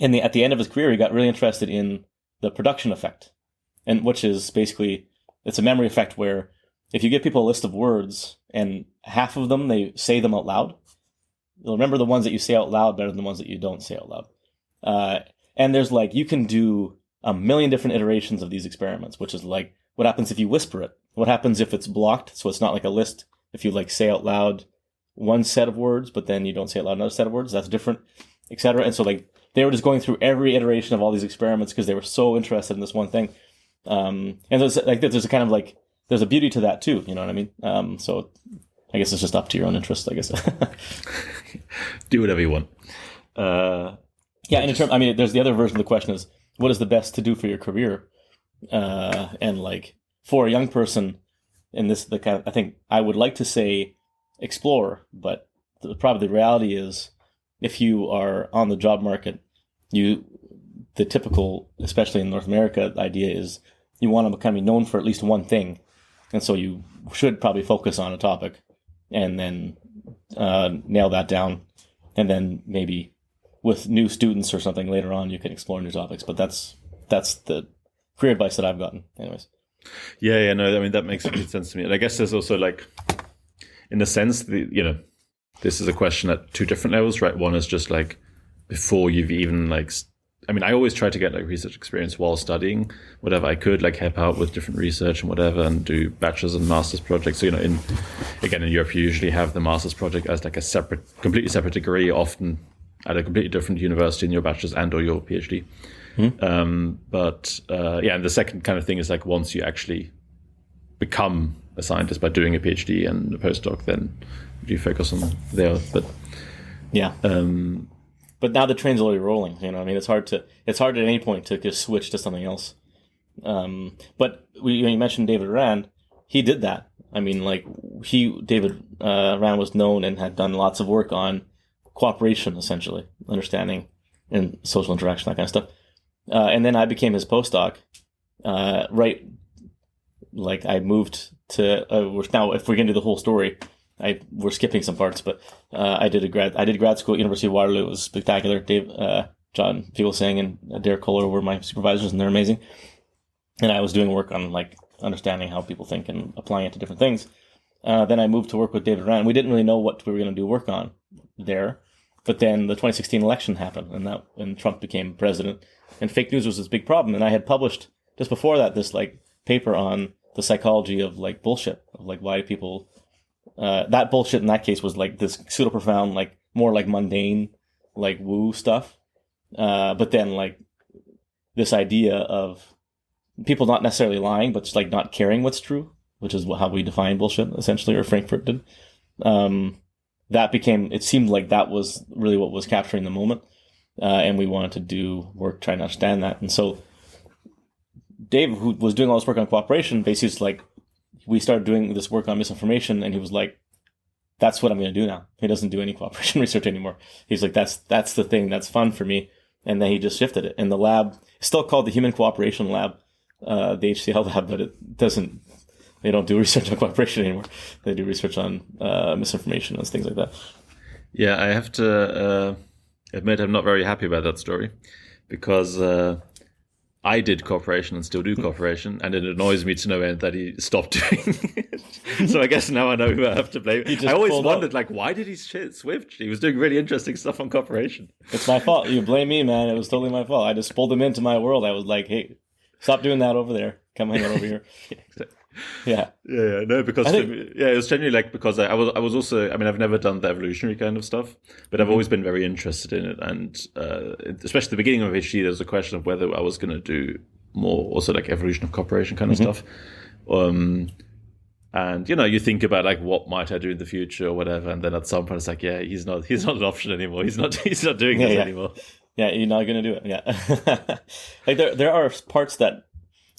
the end of his career, he got really interested in the production effect, and which is basically, it's a memory effect where if you give people a list of words and half of them, they say them out loud, you'll remember the ones that you say out loud better than the ones that you don't say out loud. And there's like, you can do a million different iterations of these experiments, which is like, what happens if you whisper it? What happens if it's blocked? So it's not like a list. If you like say out loud one set of words, but then you don't say out loud another set of words, that's different, etc. And so like, they were just going through every iteration of all these experiments because they were so interested in this one thing. And there's a kind of like, there's a beauty to that too, you know what I mean? So I guess it's just up to your own interest, I guess. Do whatever you want. And there's the other version of the question is, what is the best to do for your career? And like for a young person, in this, I think I would like to say explore, but probably the reality is, if you are on the job market, the typical, especially in North America, idea is you want to kind of be known for at least one thing. And so you should probably focus on a topic and then nail that down. And then maybe with new students or something later on, you can explore new topics. But that's the career advice that I've gotten anyways. Yeah, no, I mean, that makes complete sense to me. And I guess there's also like, in a sense, this is a question at two different levels, right? One is just like before you've even like, I mean, I always try to get like research experience while studying whatever I could, like help out with different research and whatever, and do bachelor's and master's projects. So, in Europe, you usually have the master's project as like a completely separate degree, often at a completely different university in your bachelor's and or your PhD. And the second kind of thing is like, once you actually become a scientist by doing a PhD and a postdoc, then you focus on there. But yeah. But now the train's already rolling. You know, I mean, it's hard at any point to just switch to something else. But you mentioned David Rand. He did that. I mean, like David Rand was known and had done lots of work on cooperation, essentially, understanding and social interaction, that kind of stuff. And then I became his postdoc. Right, like I moved to. Now, if we're gonna do the whole story, we're skipping some parts, but I did grad school at University of Waterloo. It was spectacular. John Fugelsang and Derek Kohler were my supervisors, and they're amazing. And I was doing work on like understanding how people think and applying it to different things. Then I moved to work with David Rand. We didn't really know what we were going to do work on there, but then the 2016 election happened, and Trump became president, and fake news was this big problem. And I had published just before that this like paper on the psychology of like bullshit, of like why people. That bullshit in that case was like this pseudo profound, like more like mundane, like woo stuff. But then like this idea of people not necessarily lying, but just like not caring what's true, which is how we define bullshit essentially, or Frankfurt did. It seemed like that was really what was capturing the moment. And we wanted to do work trying to understand that. And so Dave, who was doing all this work on cooperation, basically was like, we started doing this work on misinformation, and he was like, that's what I'm going to do now. He doesn't do any cooperation research anymore. He's like, that's the thing that's fun for me. And then he just shifted it. And the lab is still called the Human Cooperation Lab, the HCL lab, but they don't do research on cooperation anymore. They do research on misinformation and things like that. Yeah, I have to admit I'm not very happy about that story, because I did cooperation and still do cooperation, and it annoys me to no end that he stopped doing it. So I guess now I know who I have to blame. I always wondered, like, why did he switch? He was doing really interesting stuff on cooperation. It's my fault. You blame me, man. It was totally my fault. I just pulled him into my world. I was like, hey, stop doing that over there. Come hang out over here. Yeah. No, because it was genuinely like, because I was also, I mean, I've never done the evolutionary kind of stuff, but I've always been very interested in it. And especially at the beginning of PhD, there was a question of whether I was going to do more also like evolution of cooperation kind of stuff. And you think about like what might I do in the future or whatever, and then at some point it's like, yeah, he's not an option anymore. He's not doing this anymore. Yeah, you're not going to do it. Yeah, like there are parts that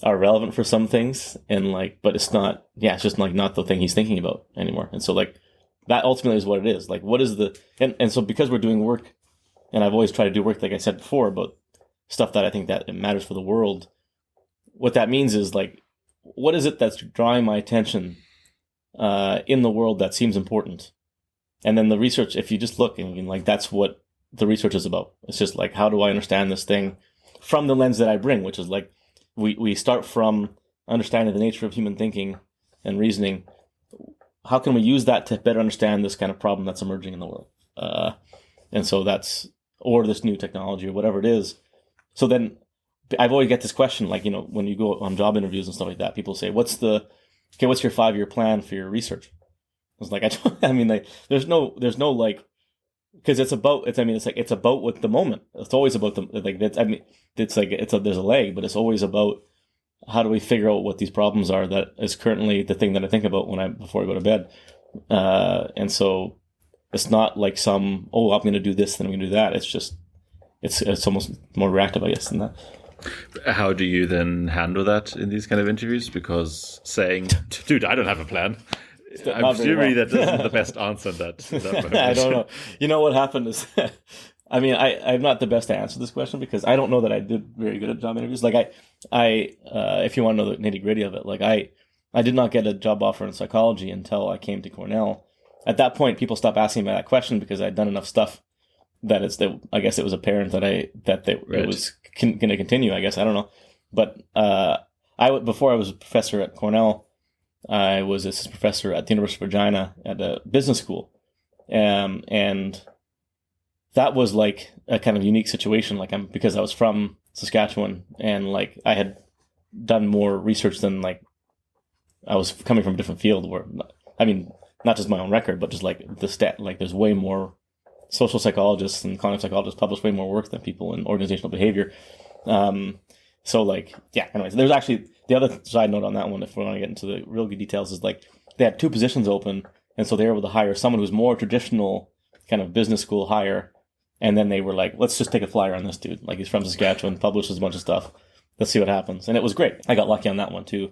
are relevant for some things, and like, but it's not. Yeah, it's just like not the thing he's thinking about anymore. And so like that ultimately is what it is. Like, what is the and so because we're doing work, and I've always tried to do work, like I said before, about stuff that I think that it matters for the world. What that means is like, what is it that's drawing my attention in the world that seems important? And then the research, if you just look, and like that's what the research is about. It's just like, how do I understand this thing from the lens that I bring, which is like we start from understanding the nature of human thinking and reasoning. How can we use that to better understand this kind of problem that's emerging in the world? And so that's, or this new technology or whatever it is. So then I've always get this question, like, when you go on job interviews and stuff like that, people say, what's your 5-year plan for your research? I was like, there's no like, because it's about what the moment. It's always about there's a leg, but it's always about how do we figure out what these problems are that is currently the thing that I think about before I go to bed. And so it's not like I'm going to do this, then I'm going to do that. It's just, it's almost more reactive, I guess, than that. How do you then handle that in these kind of interviews? Because saying, dude, I don't have a plan, I'm assuming that isn't the best answer. That I don't know. You know what happened is, I'm not the best to answer this question because I don't know that I did very good at job interviews. Like if you want to know the nitty gritty of it, like I did not get a job offer in psychology until I came to Cornell. At that point, people stopped asking me that question because I'd done enough stuff that I guess it was apparent that it was going to continue. I guess I don't know, but before I was a professor at Cornell, I was assistant professor at the University of Regina at a business school, and that was like a kind of unique situation. Like because I was from Saskatchewan and like I had done more research than like I was coming from a different field where, not just my own record, but just like like there's way more social psychologists and cognitive psychologists publish way more work than people in organizational behavior. So like, yeah, anyways, there's actually the other side note on that one, if we want to get into the real good details, is like they had 2 positions open. And so they were able to hire someone who's more traditional kind of business school hire. And then they were like, let's just take a flyer on this dude. Like he's from Saskatchewan, publishes a bunch of stuff. Let's see what happens. And it was great. I got lucky on that one too.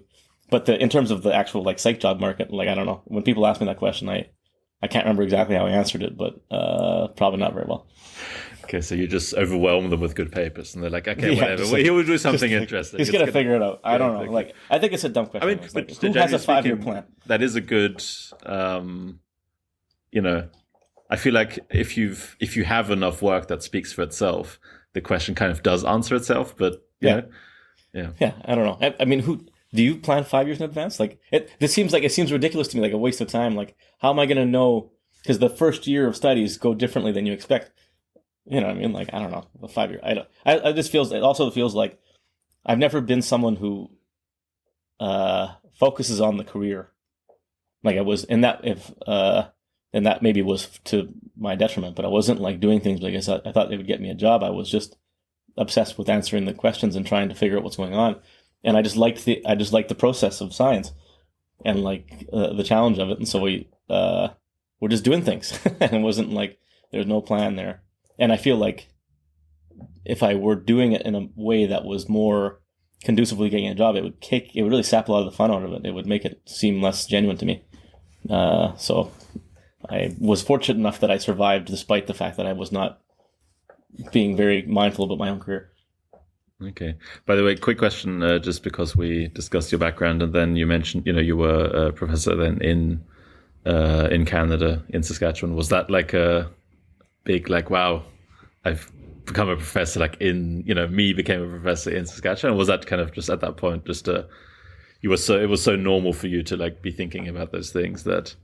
But in terms of the actual like psych job market, like, I don't know. When people ask me that question, I can't remember exactly how I answered it, but probably not very well. Okay, so you just overwhelm them with good papers, and they're like, okay, whatever. Well, he will do something interesting. He's going to figure it out. I don't know. Like, I think it's a dumb question. Like, who has a 5-year plan? That is a good, I feel like if you have enough work that speaks for itself, the question kind of does answer itself. But yeah, I don't know. Who do you plan 5 years in advance? Like it seems ridiculous to me, like a waste of time. Like, how am I going to know? Because the first year of studies go differently than you expect. You know what I mean? Like, I don't know, a 5-year. It also feels like I've never been someone who focuses on the career. Like I was in that, and that maybe was to my detriment, but I wasn't like doing things like I thought they would get me a job. I was just obsessed with answering the questions and trying to figure out what's going on. And I just liked the process of science and like the challenge of it. And so we're just doing things, and it wasn't like there's no plan there. And I feel like if I were doing it in a way that was more conducively getting a job, it would really sap a lot of the fun out of it. It would make it seem less genuine to me. So I was fortunate enough that I survived despite the fact that I was not being very mindful about my own career. Okay. By the way, quick question, just because we discussed your background, and then you mentioned, you were a professor then in Canada, in Saskatchewan. Was that like a big, like, wow, I've become a professor, like me became a professor in Saskatchewan? Or was that kind of just at that point, just it was so normal for you to like be thinking about those things that,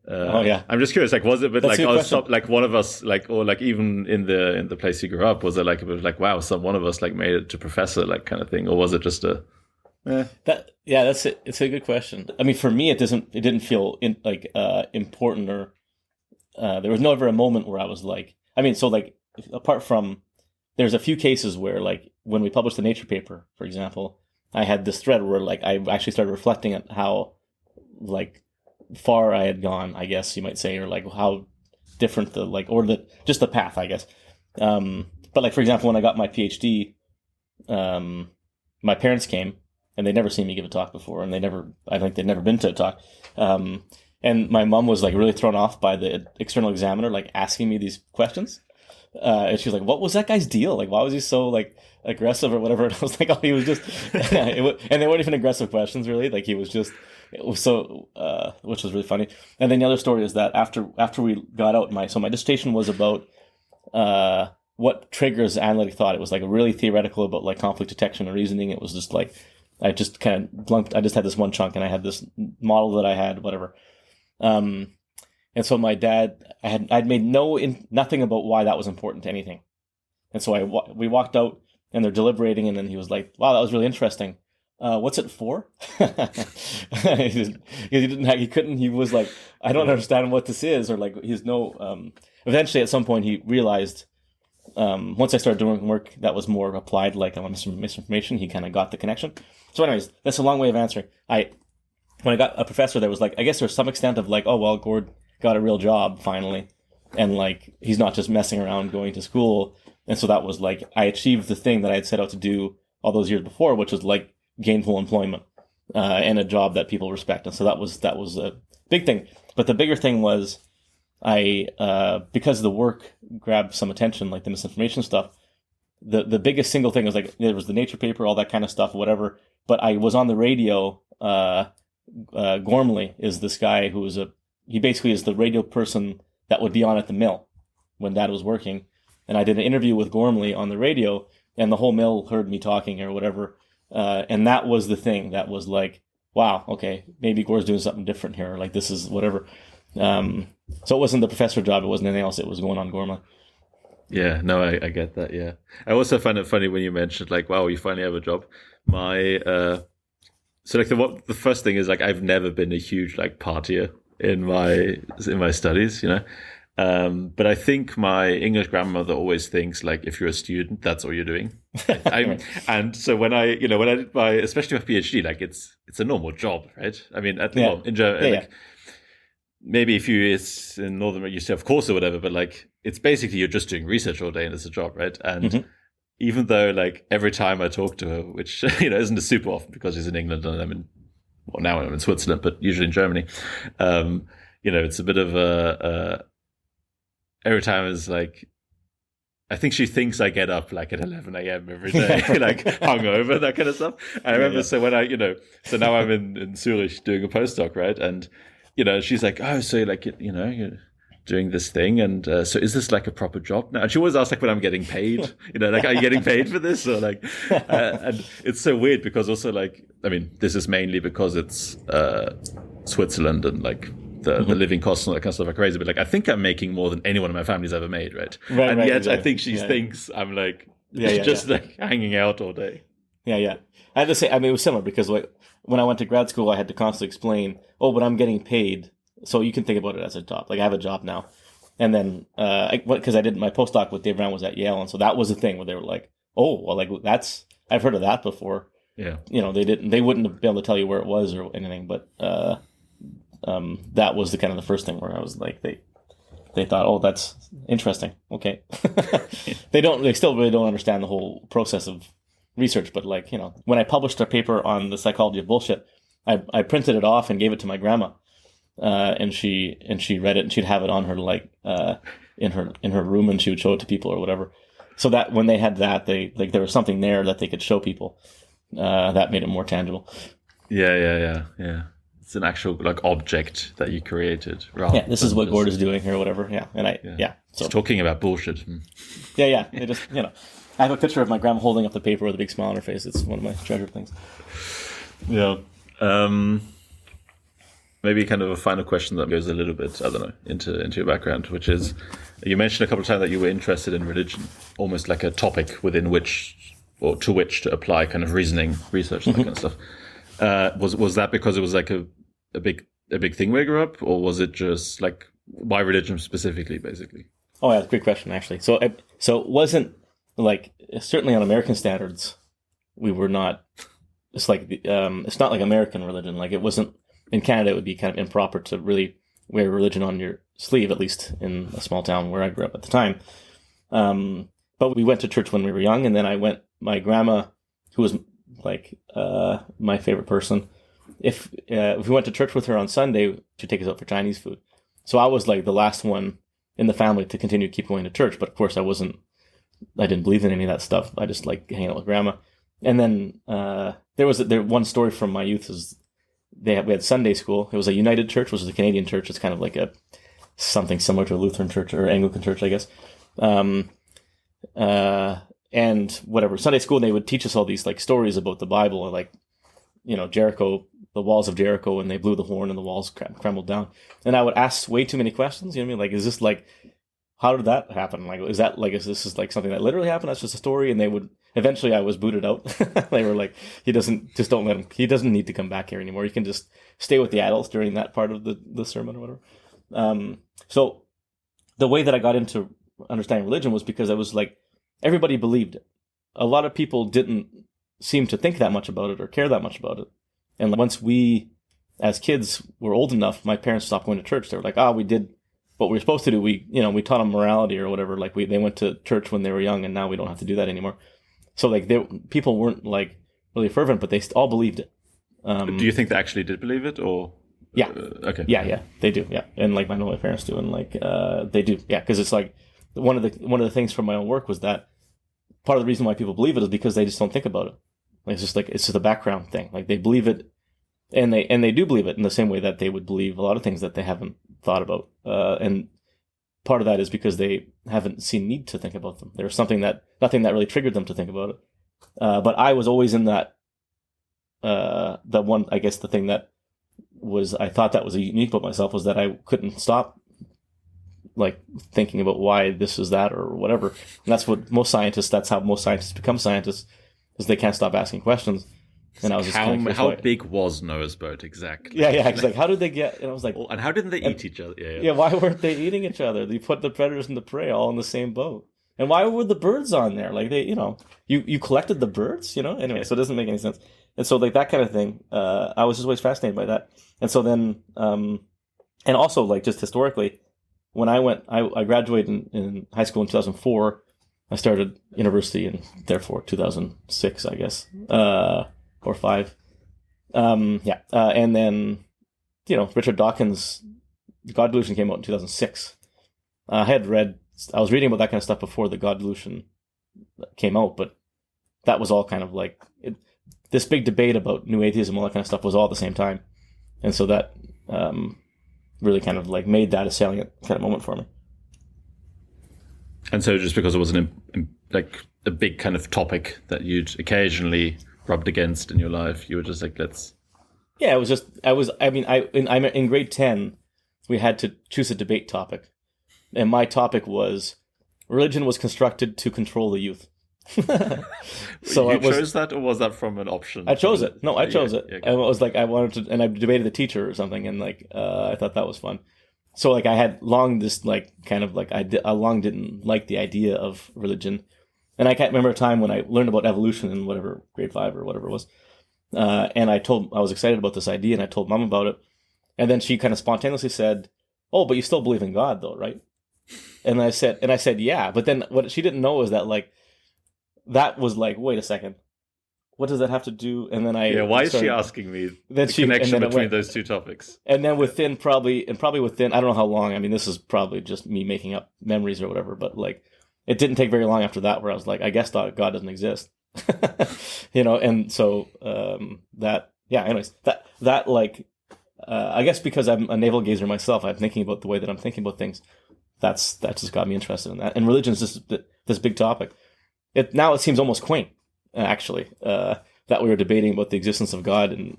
oh yeah, I'm just curious, like, was it a bit like one of us, like, or like even in the place you grew up, was it like a bit of like, wow, one of us like made it to professor, like kind of thing? Or was it just that's it. It's a good question. I mean, for me, it didn't feel important, or there was never a moment where I was like, so like, apart from there's a few cases where, like, when we published the Nature paper, for example, I had this thread where, like, I actually started reflecting on how, like, far I had gone, I guess you might say, or like how different just the path, I guess. But like, for example, when I got my PhD, my parents came and they'd never seen me give a talk before, and I think they'd never been to a talk. And my mom was like really thrown off by the external examiner, like asking me these questions. And she was like, what was that guy's deal? Like, why was he so like aggressive or whatever? And I was like, oh, he was just, and they weren't even aggressive questions really. Like, he was just, it was so, which was really funny. And then the other story is that after we got out, my dissertation was about, what triggers analytic thought. It was like really theoretical about like conflict detection and reasoning. It was just like, I just kind of I just had this one chunk and I had this model that I had, whatever. And so my dad, I'd made nothing about why that was important to anything. And so we walked out and they're deliberating, and then he was like, wow, that was really interesting. What's it for? He was like, I don't understand what this is, or like, eventually at some point he realized, once I started doing work that was more applied, like on misinformation, he kind of got the connection. So anyways, that's a long way of answering. When I got a professor that was like, I guess there's some extent of like, oh, well, Gord got a real job finally. And like, he's not just messing around going to school. And so that was like, I achieved the thing that I had set out to do all those years before, which was like gainful employment, and a job that people respect. And so that was a big thing. But the bigger thing was because the work grabbed some attention, like the misinformation stuff, the biggest single thing was like, there was the Nature paper, all that kind of stuff, whatever. But I was on the radio. Gormley is this guy he basically is the radio person that would be on at the mill when Dad was working. And I did an interview with Gormley on the radio, and the whole mill heard me talking or whatever. And that was the thing that was like, wow, okay, maybe Gore's doing something different here. Like, this is whatever. So it wasn't the professor job. It wasn't anything else. It was going on Gormley. Yeah, no, I get that. Yeah. I also find it funny when you mentioned like, wow, you finally have a job. So like the first thing is like, I've never been a huge like partier in my studies, you know. But I think my English grandmother always thinks like, if you're a student, that's all you're doing. And so when I did especially my PhD, like it's a normal job, right? I mean, in Germany, maybe if it's in Northern, you say of course or whatever, but like, it's basically you're just doing research all day and it's a job, right? And even though like every time I talk to her, which, you know, isn't super often because she's in England and now I'm in Switzerland, but usually in Germany, you know, it's a bit of every time is like, I think she thinks I get up like at 11 a.m. every day, like hungover, that kind of stuff. I remember, so when so now I'm in Zurich doing a postdoc, right? And, you know, she's like, oh, so like, you know, you're doing this thing. And so is this like a proper job now? And she always asks like when I'm getting paid, you know, like, are you getting paid for this? Or like, and it's so weird because also like, I mean, this is mainly because it's Switzerland and like, the living costs and all that kind of stuff are crazy, but like I think I'm making more than anyone in my family's ever made, right? And yet exactly. I think she thinks I'm like like hanging out all day. Yeah. I had to say, I mean, it was similar because like when I went to grad school, I had to constantly explain, oh, but I'm getting paid, so you can think about it as a job. Like I have a job now, and then because I did my postdoc with Dave Brown was at Yale, and so that was the thing where they were like, oh, well, like I've heard of that before. Yeah, you know, they wouldn't be able to tell you where it was or anything, but. That was the kind of the first thing where I was like, they thought, oh, that's interesting. Okay. They still really don't understand the whole process of research, but like, you know, when I published a paper on the psychology of bullshit, I printed it off and gave it to my grandma. And she read it and she'd have it on her, like, in her room, and she would show it to people or whatever. So that when they had that, there was something there that they could show people, that made it more tangible. Yeah. It's an actual like object that you created. This is what Gord is doing or whatever. Yeah, and So it's talking about bullshit. Yeah. It just, you know, I have a picture of my grandma holding up the paper with a big smile on her face. It's one of my treasured things. Yeah. Maybe kind of a final question that goes a little bit, I don't know, into your background, which is, you mentioned a couple of times that you were interested in religion, almost like a topic within which, or to which to apply kind of reasoning, research, and that kind of stuff. Was that because it was like a big thing where you grew up, or was it just like why religion specifically, basically? Oh, yeah, that's a great question actually. So it wasn't like certainly on American standards, we were not. It's like it's not like American religion. Like it wasn't in Canada. It would be kind of improper to really wear religion on your sleeve, at least in a small town where I grew up at the time. But we went to church when we were young, and then my grandma, who was like my favorite person, if we went to church with her on Sunday, she'd take us out for Chinese food. So I was like the last one in the family to continue to keep going to church. But of course I didn't believe in any of that stuff. I just like hanging out with grandma. And then there was one story from my youth is we had Sunday school. It was a United Church, which is a Canadian church. It's kind of like something similar to a Lutheran church or Anglican church, I guess. And whatever, Sunday school, they would teach us all these like stories about the Bible, or like, Jericho, the walls of Jericho, and they blew the horn and the walls crumbled down. And I would ask way too many questions. You know what I mean? Like, is this like, how did that happen? Like, is this like something that literally happened? That's just a story. And eventually I was booted out. They were like, don't let him, he doesn't need to come back here anymore. You can just stay with the adults during that part of the sermon or whatever. So the way that I got into understanding religion was because I was like, everybody believed it. A lot of people didn't seem to think that much about it or care that much about it. And once we, as kids, were old enough, my parents stopped going to church. They were like, we did what we were supposed to do. We taught them morality or whatever. Like they went to church when they were young, and now we don't have to do that anymore. So like people weren't like really fervent, but they all believed it. Do you think they actually did believe it, or? Yeah. Okay. Yeah, they do. Yeah, and like I know my parents do, and like they do. Yeah, because it's like one of the things from my own work was that part of the reason why people believe it is because they just don't think about it. Like it's just a background thing. Like they believe it, and they do believe it in the same way that they would believe a lot of things that they haven't thought about. And part of that is because they haven't seen need to think about them. There's nothing that really triggered them to think about it. But I was always in that one. I guess the thing that I thought that was unique about myself was that I couldn't stop like thinking about why this is that or whatever. And that's how most scientists become scientists, is they can't stop asking questions. And I was just how big was Noah's boat exactly? Yeah. It's like, how did they get? And I was like, and how didn't they eat each other? Yeah. Why weren't they eating each other? They put the predators and the prey all in the same boat. And why were the birds on there? Like they, you collected the birds, Anyway, so it doesn't make any sense. And so like that kind of thing, I was just always fascinated by that. And so then, and also like just historically, when I graduated in high school in 2004. I started university in, therefore, 2006, I guess, or 5. And then, Richard Dawkins' God Delusion came out in 2006. I was reading about that kind of stuff before the God Delusion came out, but that was all kind of like, this big debate about new atheism, all that kind of stuff was all at the same time. And so that really kind of like made that a salient kind of moment for me. And so just because it was like a big kind of topic that you'd occasionally rubbed against in your life, you were just like, let's... Yeah, it was just, in grade 10, we had to choose a debate topic. And my topic was, religion was constructed to control the youth. So you chose that, or was that from an option? I chose it. No, I chose it. And it was like, I wanted to, and I debated the teacher or something, and like, I thought that was fun. So like I had long this like kind of like I long didn't like the idea of religion, and I can't remember a time when I learned about evolution in whatever grade 5 or whatever it was, and I was excited about this idea, and I told Mom about it, and then she kind of spontaneously said, "Oh, but you still believe in God, though, right?" And I said, "Yeah," but then what she didn't know was that like that was like, wait a second. What does that have to do? And then why is she asking me the connection between those two topics? And then within probably within, I don't know how long, I mean, this is probably just me making up memories or whatever, but like, it didn't take very long after that where I was like, I guess God doesn't exist. And so anyways, that like, I guess because I'm a navel gazer myself, I'm thinking about the way that I'm thinking about things. That just got me interested in that. And religion is just this big topic. Now it seems almost quaint. Actually, that we were debating about the existence of God, and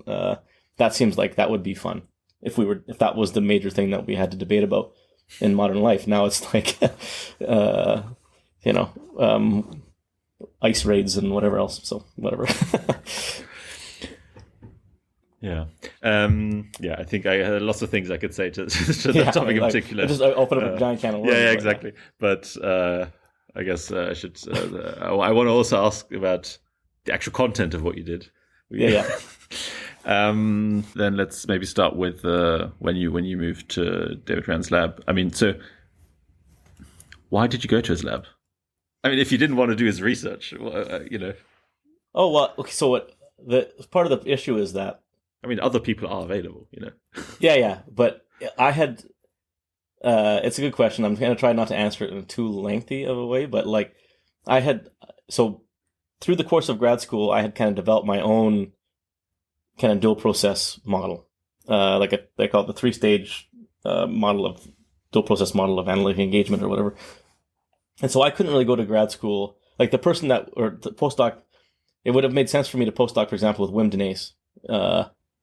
that seems like that would be fun if that was the major thing that we had to debate about in modern life. Now it's like, ice raids and whatever else. So whatever. Yeah. I think I had lots of things I could say to that topic in particular. Just open up a giant can of worms. Yeah, exactly. But I guess I should. I want to also ask about the actual content of what you did. Yeah. Then let's maybe start with when you moved to David Rand's lab. I mean, so why did you go to his lab? I mean, if you didn't want to do his research, Oh well, okay. So what the part of the issue is that I mean, other people are available, Yeah, but I had. It's a good question. I'm going to try not to answer it in too lengthy of a way, but like I had through the course of grad school, I had kind of developed my own kind of dual process model, they call it the 3-stage dual process model of analytic engagement or whatever. And so I couldn't really go to grad school. Like the postdoc, it would have made sense for me to postdoc, for example, with Wim Denace,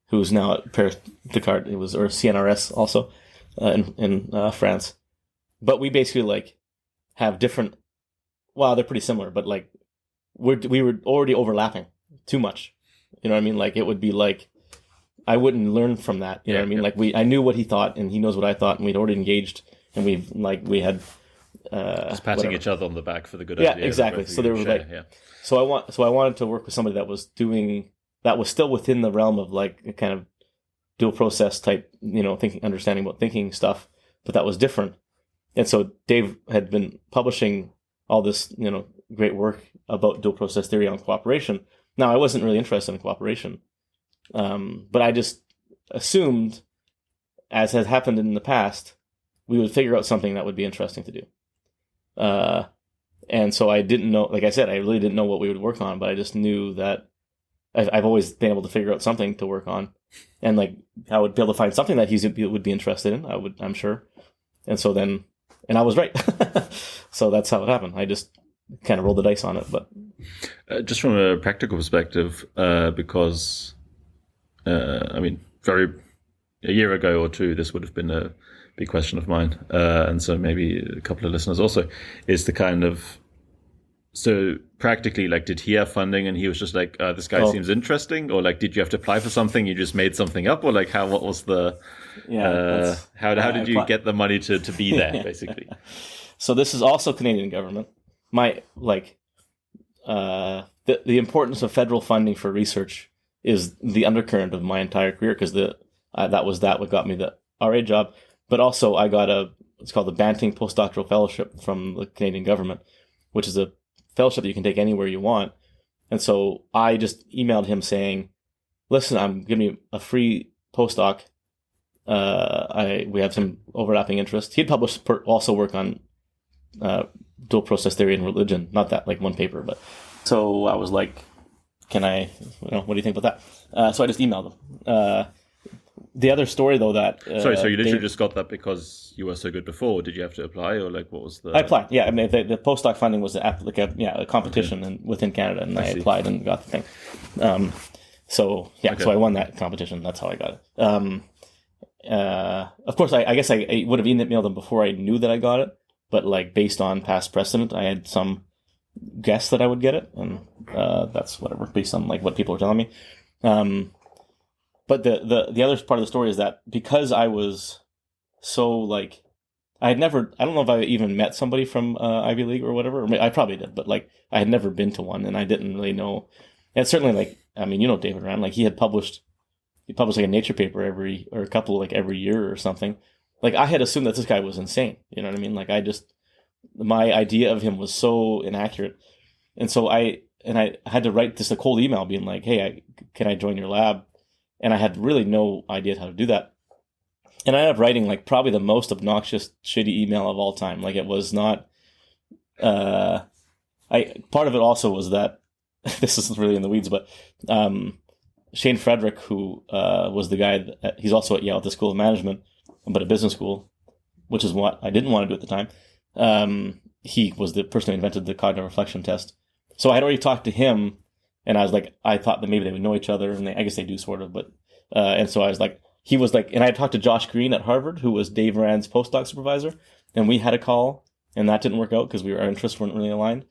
who's now at Paris Descartes. It was or CNRS also in France. But we basically like have different. Well, they're pretty similar, but like we were already overlapping too much. You know what I mean? Like it would be like I wouldn't learn from that. You know what I mean? Like I knew what he thought, and he knows what I thought, and we'd already engaged, and we had just patting each other on the back for the good idea. idea. Yeah, exactly. So there was so I wanted to work with somebody that was still within the realm of like a kind of dual process type, understanding about thinking stuff, but that was different. And so Dave had been publishing all this, great work about dual process theory on cooperation. Now, I wasn't really interested in cooperation, but I just assumed, as has happened in the past, we would figure out something that would be interesting to do. And so I didn't know, like I said, I really didn't know what we would work on, but I just knew that I've always been able to figure out something to work on, and like I would be able to find something that he would be interested in. I'm sure. And so then, and I was right. So that's how it happened. I just kind of rolled the dice on it, but just from a practical perspective, because I mean, a year ago or two, this would have been a big question of mine, and so maybe a couple of listeners also, is the kind of, so practically, like, did he have funding and he was just like, this guy seems interesting, or like, did you have to apply for something, you just made something up, or like, what was the, how did you get the money to be there, basically? So this is also Canadian government. My, like, the importance of federal funding for research is the undercurrent of my entire career, because that was what got me the RA job. But also I got it's called the Banting Postdoctoral Fellowship from the Canadian government, which is a fellowship that you can take anywhere you want. And so I just emailed him saying, listen, I'm giving you a free postdoc. We have some overlapping interests. He'd published also work on dual process theory and religion, not that like one paper, but so I was like, can I, what do you think about that? So I just emailed him. The other story, though, that sorry, so you literally just got that because you were so good before, or did you have to apply, or like what was the? I applied. Yeah, I mean the postdoc funding was a competition and within Canada, and I applied and got the thing. So I won that competition. That's how I got it. Of course, I guess I would have emailed them before I knew that I got it, but like based on past precedent, I had some guess that I would get it, and that's whatever based on like what people were telling me. But the other part of the story is that because I was so like, I don't know if I even met somebody from Ivy League or whatever, or I probably did, but like I had never been to one, and I didn't really know. And certainly, like, I mean, David Rand, like he published like a Nature paper every year or something. Like I had assumed that this guy was insane. You know what I mean? Like my idea of him was so inaccurate, and so I had to write just a cold email being like, hey, can I join your lab? And I had really no idea how to do that. And I ended up writing like probably the most obnoxious, shitty email of all time. Like it was not. Part of it also was that this is really in the weeds, but Shane Frederick, who was the guy he's also at Yale at the School of Management, but a business school, which is what I didn't want to do at the time. He was the person who invented the cognitive reflection test. So I had already talked to him. And I was like, I thought that maybe they would know each other, and I guess they do sort of, but, and so I was like, he was like, and I had talked to Josh Green at Harvard, who was Dave Rand's postdoc supervisor, and we had a call, and that didn't work out because our interests weren't really aligned.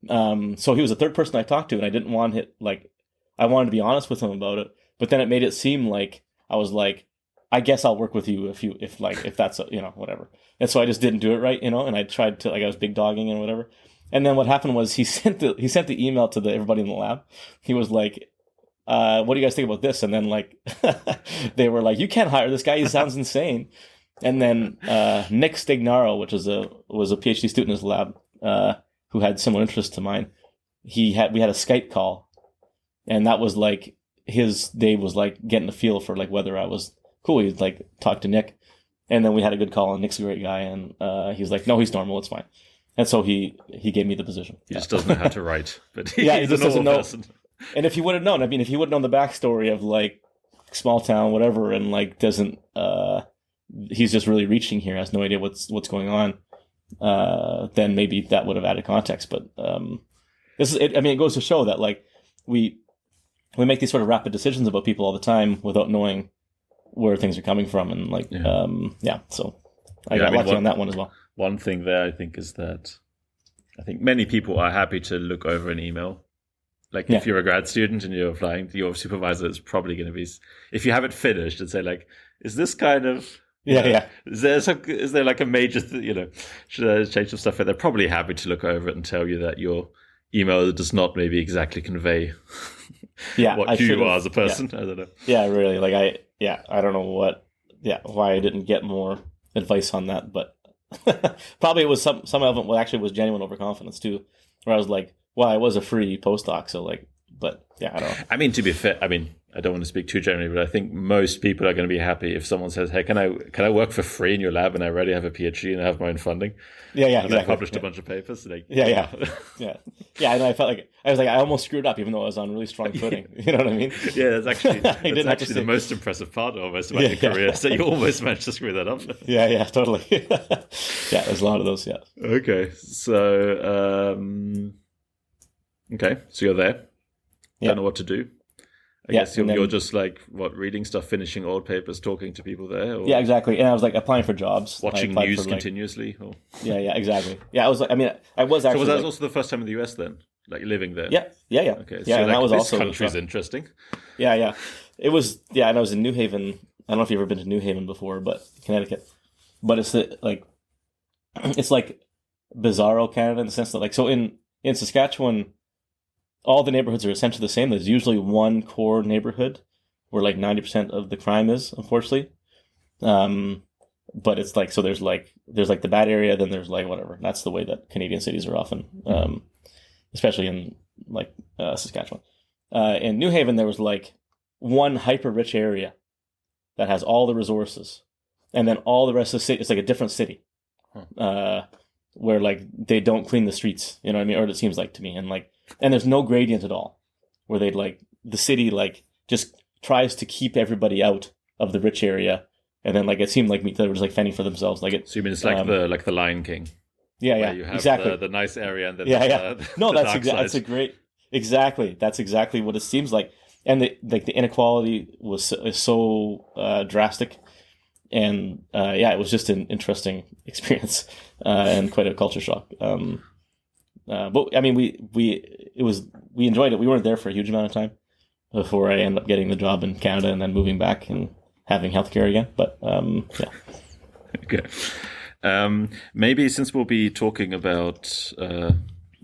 So he was the third person I talked to, and I didn't want it, like, I wanted to be honest with him about it, but then it made it seem like, I was like, I guess I'll work with you if that's, whatever. And so I just didn't do it right, and I tried to, like, I was big dogging and whatever. And then what happened was he sent the email to everybody in the lab. He was like, what do you guys think about this? And then like they were like, you can't hire this guy. He sounds insane. And then Nick Stignaro, which was a PhD student in his lab, who had similar interests to mine, we had a Skype call, and that was like his day was like getting a feel for like whether I was cool. He'd like talk to Nick, and then we had a good call, and Nick's a great guy, and he was like, no, he's normal, it's fine. And so he gave me the position. He just doesn't know how to write, but he just doesn't know. Person. And if he would have known, I mean, if he would have known the backstory of like small town, whatever, and like doesn't, he's just really reaching here, has no idea what's going on, then maybe that would have added context. But this is it. I mean, it goes to show that like we make these sort of rapid decisions about people all the time without knowing where things are coming from, and like So I got lucky on that one as well. One thing there, I think, is that I think many people are happy to look over an email. Like if you're a grad student and you're applying, your supervisor is probably going to be, if you have it finished, and say like, is this kind of Is there like a major, should I change some stuff? They're probably happy to look over it and tell you that your email does not maybe exactly convey what you are as a person. I don't know. Yeah, really. Like I don't know why I didn't get more advice on that, but probably it was some element. Well, actually, it was genuine overconfidence too, where I was like, well, I was a free postdoc, so like, but yeah, I don't know. I mean, to be fair, I don't want to speak too generally, but I think most people are going to be happy if someone says, "Hey, can I work for free in your lab, and I already have a PhD and I have my own funding?" And exactly. I published a bunch of papers. Like, yeah. And I felt like I almost screwed up, even though I was on really strong footing. You know what I mean? Yeah, that's actually the most impressive part almost about your career. So you almost managed to screw that up. Yeah, totally. There's a lot of those. Yeah. Okay, so so you're there. Don't know what to do. I guess you're just like reading stuff, finishing old papers, talking to people there. Or yeah, exactly. And I was like applying for jobs, watching news continuously. Or... Yeah, exactly. Yeah, I was. I was actually. So was that also the first time in the US then, like living there? Yeah. Okay, so and that was this also country's interesting. Yeah. It was. Yeah, and I was in New Haven. I don't know if you've ever been to New Haven before, but Connecticut. But it's like bizarro Canada in the sense that like so in Saskatchewan. All the neighborhoods are essentially the same. There's usually one core neighborhood where like 90% of the crime is, unfortunately. But it's like, so there's like the bad area, then there's like whatever. That's the way that Canadian cities are often, especially in like Saskatchewan. In New Haven, there was like one hyper rich area that has all the resources. And then all the rest of the city, it's like a different city where like they don't clean the streets, you know what I mean? Or it seems like to me. And there's no gradient at all, where they'd like the city like just tries to keep everybody out of the rich area, and then like it seemed like they were just like fending for themselves. Like it. So you mean it's like the Lion King? Yeah, you have exactly. The nice area and then that's exactly. That's exactly what it seems like, and the inequality was so drastic, and it was just an interesting experience and quite a culture shock. But I mean, we enjoyed it. We weren't there for a huge amount of time before I ended up getting the job in Canada and then moving back and having healthcare again. But Okay. Maybe since we'll be talking about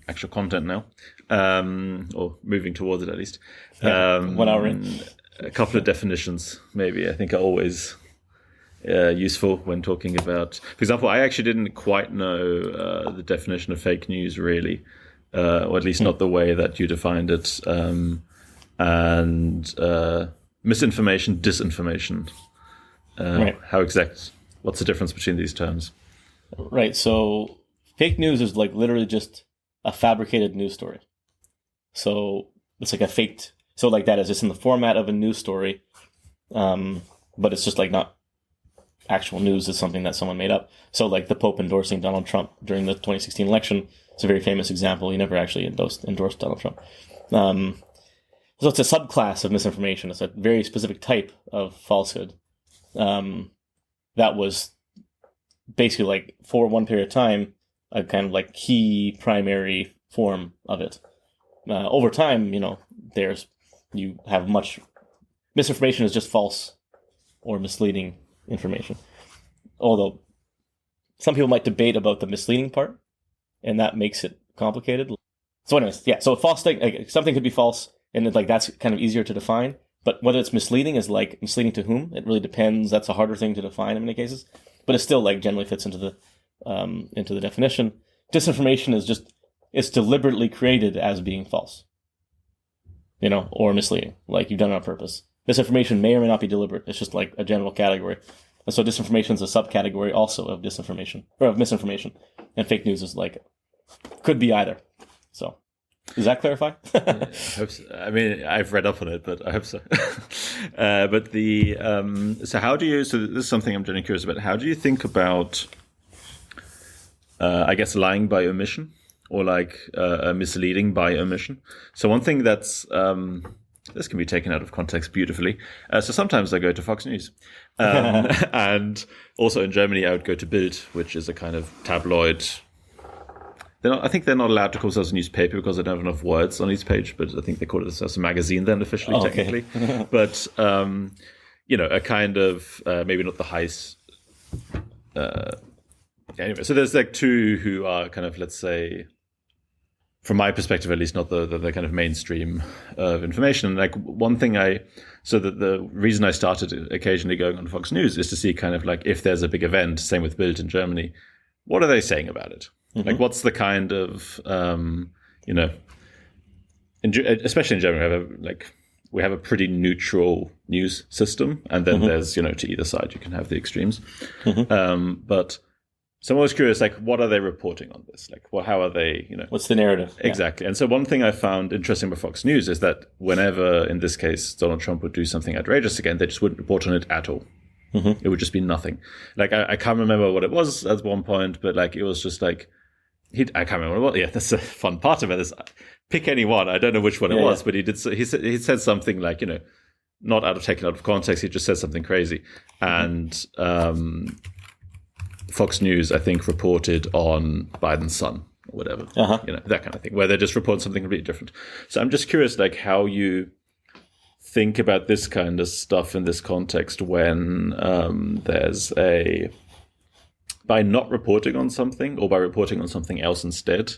actual content now, or moving towards it at least. 1 hour in. A couple of definitions, maybe, I think are always useful when talking about, for example, I actually didn't quite know the definition of fake news really, or at least not the way that you defined it, and misinformation, disinformation. Right. What's the difference between these terms? Right. So fake news is like literally just a fabricated news story. So it's like so like that is just in the format of a news story, but it's just like not actual news, is something that someone made up. So like the Pope endorsing Donald Trump during the 2016 election, it's a very famous example. He never actually endorsed Donald Trump. So it's a subclass of misinformation. It's a very specific type of falsehood that was basically like for one period of time a kind of like key primary form of it. Over time, you have much misinformation is just false or misleading information. Although some people might debate about the misleading part, and that makes it complicated. So anyways, yeah, so a false thing, like, something could be false, and it's like that's kind of easier to define. But whether it's misleading is like misleading to whom, it really depends. That's a harder thing to define in many cases. But it still like generally fits into the definition. Disinformation is just, it's deliberately created as being false, or misleading, like you've done it on purpose. Misinformation may or may not be deliberate. It's just like a general category. And so disinformation is a subcategory also of disinformation, or of misinformation. And fake news is like, could be either. So, does that clarify? I hope so. I mean, I've read up on it, but I hope so. But so how do you, so this is something I'm generally curious about. How do you think about, I guess, lying by omission, or like misleading by omission? So one thing that's, this can be taken out of context beautifully. So sometimes I go to Fox News. And also in Germany, I would go to Bild, which is a kind of tabloid. I think they're not allowed to call themselves a newspaper because they don't have enough words on each page, but I think they call it as a magazine then officially, technically. But, a kind of, maybe not the highest. Anyway, so there's like two who are kind of, let's say, from my perspective at least, not the kind of mainstream of information. And like one thing the reason I started occasionally going on Fox News is to see kind of like if there's a big event, same with Bild in Germany, what are they saying about it? Mm-hmm. Like what's the kind of, especially in Germany, we have a pretty neutral news system. And then there's, to either side, you can have the extremes. So I'm always curious, like, what are they reporting on this? Like, how are they, What's the narrative? Exactly. And so one thing I found interesting with Fox News is that whenever, in this case, Donald Trump would do something outrageous again, they just wouldn't report on it at all. It would just be nothing. Like, I can't remember what it was at one point, but like, it was just like, I can't remember what it was. Yeah, that's a fun part of it. Is pick any one. I don't know which one it was, but he said something like, not taken out of context. He just said something crazy. And, Fox News, I think, reported on Biden's son or whatever, that kind of thing, where they just report something completely different. So I'm just curious, like, how you think about this kind of stuff in this context when there's by not reporting on something or by reporting on something else instead,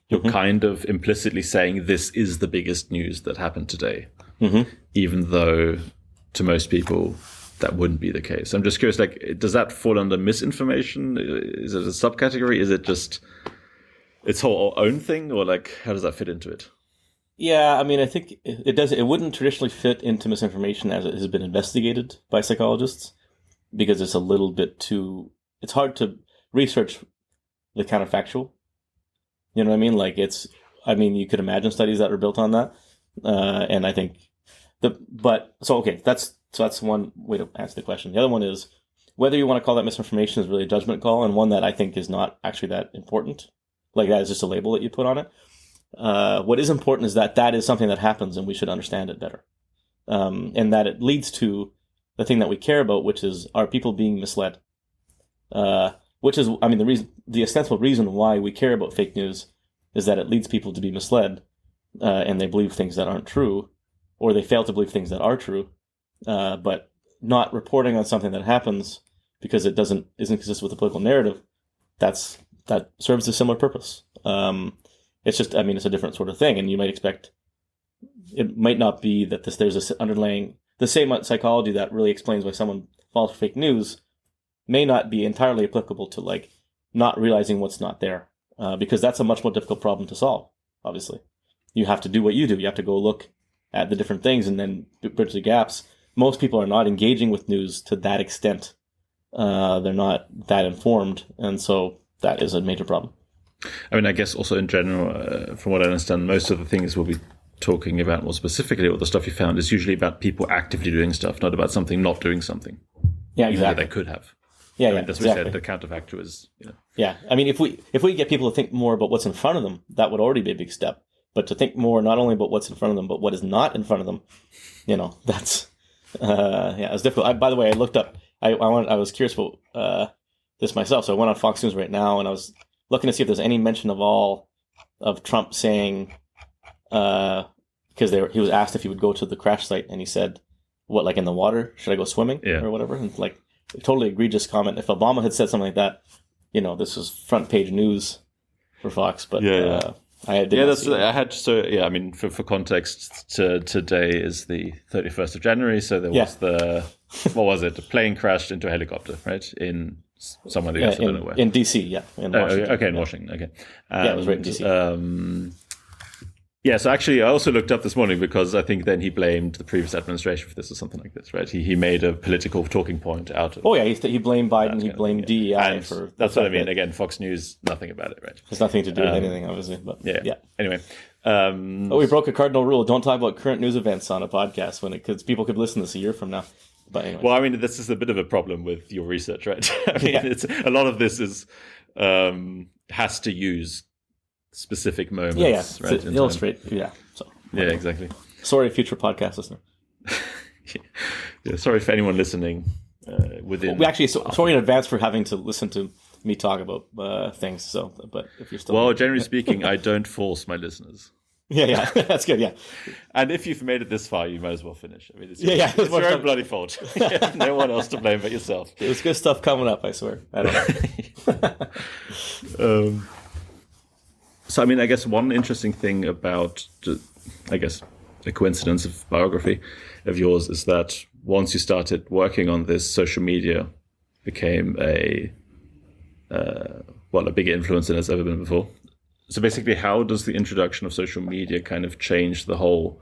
you're kind of implicitly saying this is the biggest news that happened today, even though to most people that wouldn't be the case. I'm just curious, like, does that fall under misinformation? Is it a subcategory? Is it just its whole own thing? Or like, how does that fit into it? Yeah, I mean, I think it does. It wouldn't traditionally fit into misinformation as it has been investigated by psychologists because it's a little bit too, it's hard to research the counterfactual. You know what I mean? Like you could imagine studies that are built on that. And I think that's one way to answer the question. The other one is whether you want to call that misinformation is really a judgment call, and one that I think is not actually that important. Like that is just a label that you put on it. What is important is that is something that happens and we should understand it better. And that it leads to the thing that we care about, which is, are people being misled? Which is, I mean, the ostensible reason why we care about fake news is that it leads people to be misled, and they believe things that aren't true, or they fail to believe things that are true. But not reporting on something that happens because it isn't consistent with the political narrative, that serves a similar purpose. It's just, I mean, it's a different sort of thing, and you might expect it might not be that there's this underlying, the same psychology that really explains why someone falls for fake news may not be entirely applicable to like not realizing what's not there, because that's a much more difficult problem to solve. Obviously, you have to do what you do. You have to go look at the different things and then bridge the gaps. Most people are not engaging with news to that extent. They're not that informed, and so that is a major problem. I mean, I guess also in general, from what I understand, most of the things we'll be talking about more specifically, or the stuff you found, is usually about people actively doing stuff, not about something not doing something. Yeah, exactly. They could have. Yeah, I mean, that's what we said. The counterfactual is. Yeah, I mean, if we get people to think more about what's in front of them, that would already be a big step. But to think more not only about what's in front of them, but what is not in front of them, that's it's difficult. By the way, I looked up. I was curious about this myself, so I went on Fox News right now, and I was looking to see if there's any mention of Trump saying, because he was asked if he would go to the crash site, and he said, "What, like in the water? Should I go swimming or whatever?" And like a totally egregious comment. If Obama had said something like that, this was front page news for Fox. But I mean, for context, today is the 31st of January, so there was what was it? A plane crashed into a helicopter, right? In somewhere in the US, I don't know where. In DC, yeah. In Washington. Okay, in Washington, okay. It was right in DC. So actually I also looked up this morning because I think then he blamed the previous administration for this or something like this, right? He made a political talking point out of it. He blamed Biden, he blamed DEI for... That's what I mean. Again, Fox News, nothing about it, right? Has nothing to do with anything, obviously. But yeah. Anyway. We broke a cardinal rule. Don't talk about current news events on a podcast because people could listen to this a year from now. But anyway. Well, I mean, this is a bit of a problem with your research, right? I mean, it's a lot of this is has to use specific moments, right? To illustrate, exactly. Sorry, future podcast listener. Sorry for anyone listening We actually sorry in advance for having to listen to me talk about things. So, but if you're still generally speaking, I don't force my listeners. Yeah, that's good. Yeah, and if you've made it this far, you might as well finish. I mean, it's it's your own bloody fault. No one else to blame but yourself. There's good stuff coming up, I swear. I don't know. So, I mean, I guess one interesting thing about, a coincidence of biography of yours is that once you started working on this, social media became a bigger influence than it's ever been before. So basically, how does the introduction of social media kind of change the whole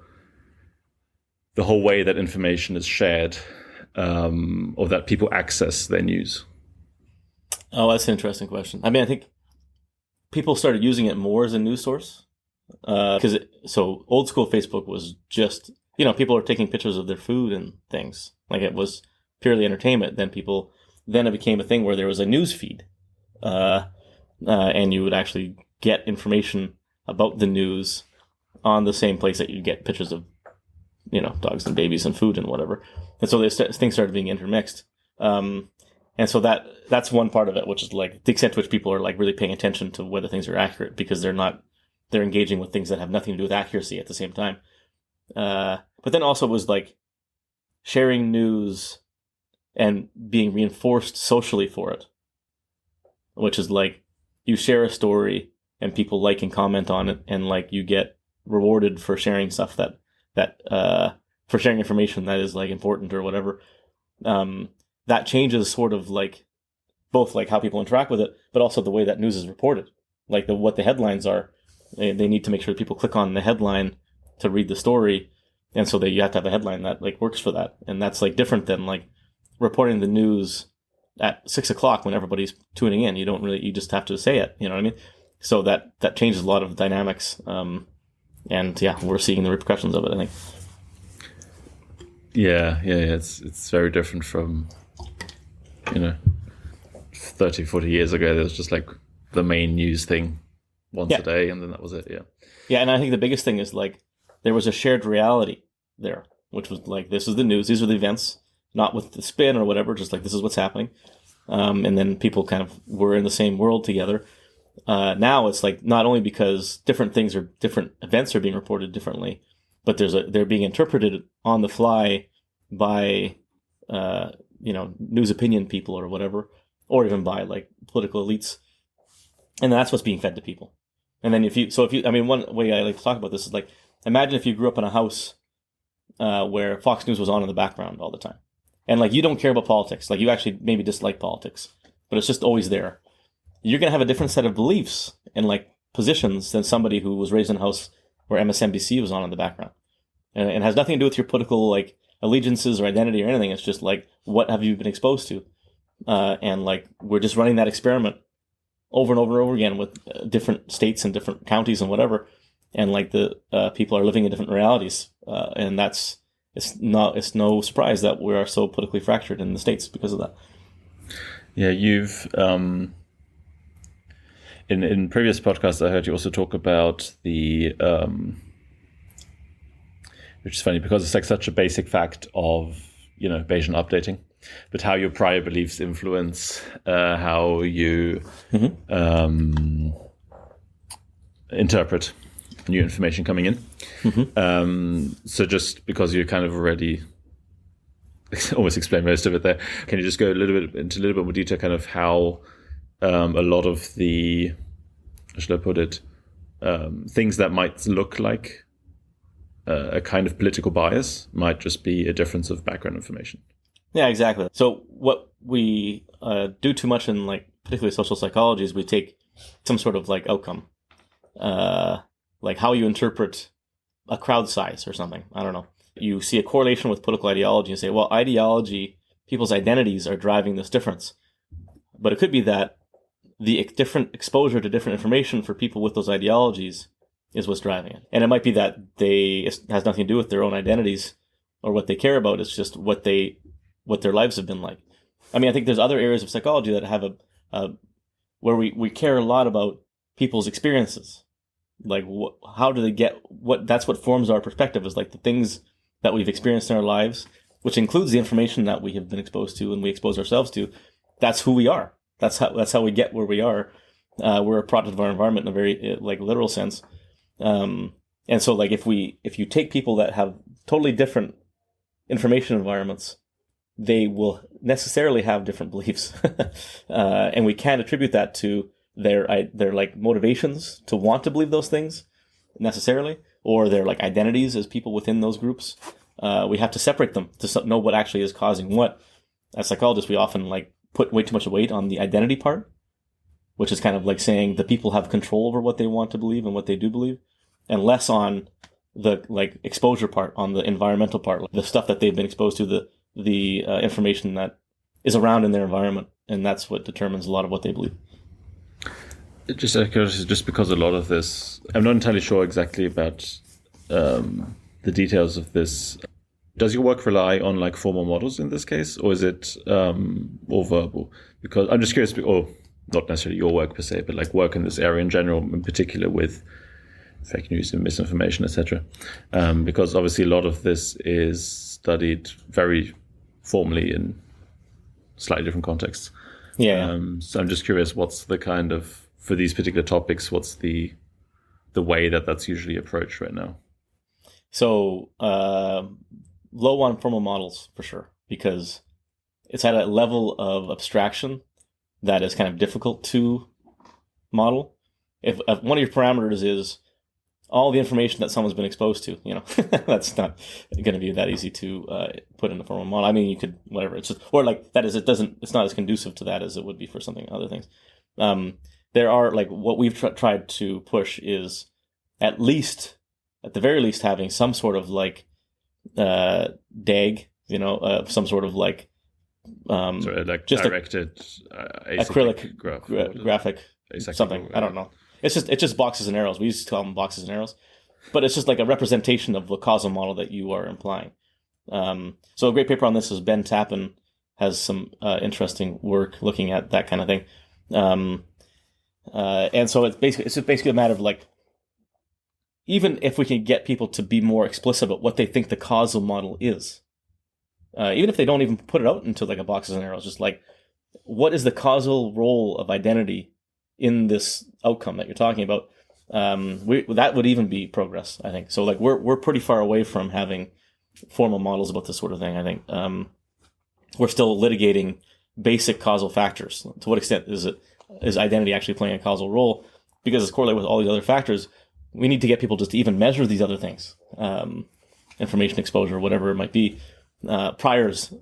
way that information is shared, or that people access their news? Oh, that's an interesting question. I mean, I think people started using it more as a news source. So old school Facebook was just, people are taking pictures of their food and things. Like it was purely entertainment. Then it became a thing where there was a news feed. And you would actually get information about the news on the same place that you get pictures of, dogs and babies and food and whatever. And so things started being intermixed. And so that's one part of it, which is like the extent to which people are like really paying attention to whether things are accurate because they're engaging with things that have nothing to do with accuracy at the same time. But then also it was like sharing news and being reinforced socially for it, which is like you share a story and people like and comment on it, and like you get rewarded for sharing stuff for sharing information that is like important or whatever. That changes sort of like both like how people interact with it, but also the way that news is reported, like what the headlines are. They need to make sure that people click on the headline to read the story, and so that you have to have a headline that like works for that, and that's like different than like reporting the news at 6:00 when everybody's tuning in. You just have to say it. You know what I mean? So that changes a lot of dynamics, and we're seeing the repercussions of it, I think. Yeah, it's very different from 30, 40 years ago. There was just like the main news thing once a day, and then that was it. Yeah, and I think the biggest thing is like there was a shared reality there, which was like, this is the news, these are the events, not with the spin or whatever, just like this is what's happening. And then people kind of were in the same world together. Now it's like not only because different events are being reported differently, but they're being interpreted on the fly by news opinion people or whatever, or even by like political elites, and that's what's being fed to people. And then one way I like to talk about this is like, imagine if you grew up in a house where Fox News was on in the background all the time, and like you don't care about politics, like you actually maybe dislike politics, but it's just always there. You're gonna have a different set of beliefs and like positions than somebody who was raised in a house where MSNBC was on in the background, and it has nothing to do with your political like allegiances or identity or anything. It's just like, what have you been exposed to? And like we're just running that experiment over and over and over again with different states and different counties and whatever, and like the people are living in different realities, and it's no surprise that we are so politically fractured in the States because of that. Yeah, you've in previous podcasts I heard you also talk about the which is funny because it's like such a basic fact of Bayesian updating, but how your prior beliefs influence how you interpret new information coming in. So just because you kind of already almost explained most of it there, can you just go into a little bit more detail, kind of how a lot of the, how should I put it, things that might look like a kind of political bias might just be a difference of background information. Yeah, exactly. So what we do too much in like particularly social psychology is we take some sort of like outcome, like how you interpret a crowd size or something. I don't know. You see a correlation with political ideology and say, well, ideology, people's identities are driving this difference. But it could be that the different exposure to different information for people with those ideologies is what's driving it. And it might be that it has nothing to do with their own identities or what they care about. It's just what their lives have been like. I mean, I think there's other areas of psychology that have where we care a lot about people's experiences. Like, how do they get that's what forms our perspective, is like the things that we've experienced in our lives, which includes the information that we have been exposed to and we expose ourselves to. That's who we are. That's how we get where we are. We're a product of our environment in a very like literal sense. And so like if you take people that have totally different information environments, they will necessarily have different beliefs. And we can't attribute that to their like motivations to want to believe those things necessarily, or their like identities as people within those groups. We have to separate them to know what actually is causing what. As psychologists, we often like put way too much weight on the identity part, which is kind of like saying the people have control over what they want to believe and what they do believe, and less on the like exposure part, on the environmental part, like the stuff that they've been exposed to, the information that is around in their environment, and that's what determines a lot of what they believe. Just because a lot of this, I'm not entirely sure exactly about the details of this. Does your work rely on like formal models in this case, or is it all verbal? Because I'm just curious, or not necessarily your work per se, but like work in this area in general, in particular with fake news and misinformation, etc. Because obviously a lot of this is studied very formally in slightly different contexts. Yeah. So I'm just curious, what's the kind of, for these particular topics, what's the way that's usually approached right now? So low on formal models for sure, because it's at a level of abstraction that is kind of difficult to model. If one of your parameters is all the information that someone's been exposed to, that's not going to be that easy to put in a formal model. I mean, you could, whatever. It's just, or like that is, it's not as conducive to that as it would be for something, other things. There are like what we've tried to push is at the very least having some sort of like DAG, some sort of like like just directed acrylic graphic something. I don't know. It's just boxes and arrows. We used to call them boxes and arrows, but it's just like a representation of the causal model that you are implying. So a great paper on this is Ben Tappan has some interesting work looking at that kind of thing. And so it's just basically a matter of like, even if we can get people to be more explicit about what they think the causal model is, even if they don't even put it out into like a boxes and arrows, just like, what is the causal role of identity in this outcome that you're talking about? That would even be progress, I think. So like we're pretty far away from having formal models about this sort of thing, I think. We're still litigating basic causal factors. To what extent is identity actually playing a causal role? Because it's correlated with all these other factors. We need to get people just to even measure these other things, information exposure, whatever it might be. Priors,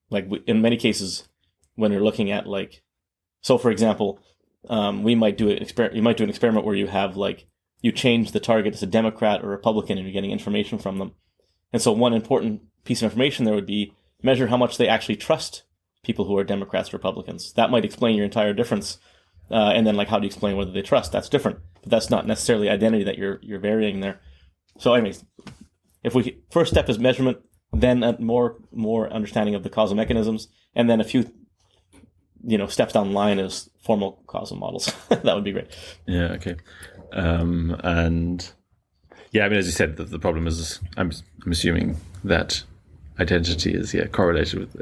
like in many cases, when you're looking at like, so for example, you might do an experiment where you have like, you change the target as a Democrat or Republican and you're getting information from them. And so one important piece of information there would be measure how much they actually trust people who are Democrats, Republicans. That might explain your entire difference. And then like, how do you explain whether they trust? That's different, but that's not necessarily identity that you're varying there. So anyways, first step is measurement, then a more understanding of the causal mechanisms, and then a few, steps down the line is formal causal models. That would be great. Yeah. Okay. And yeah, I mean, as you said, the problem is, I'm assuming that identity is correlated with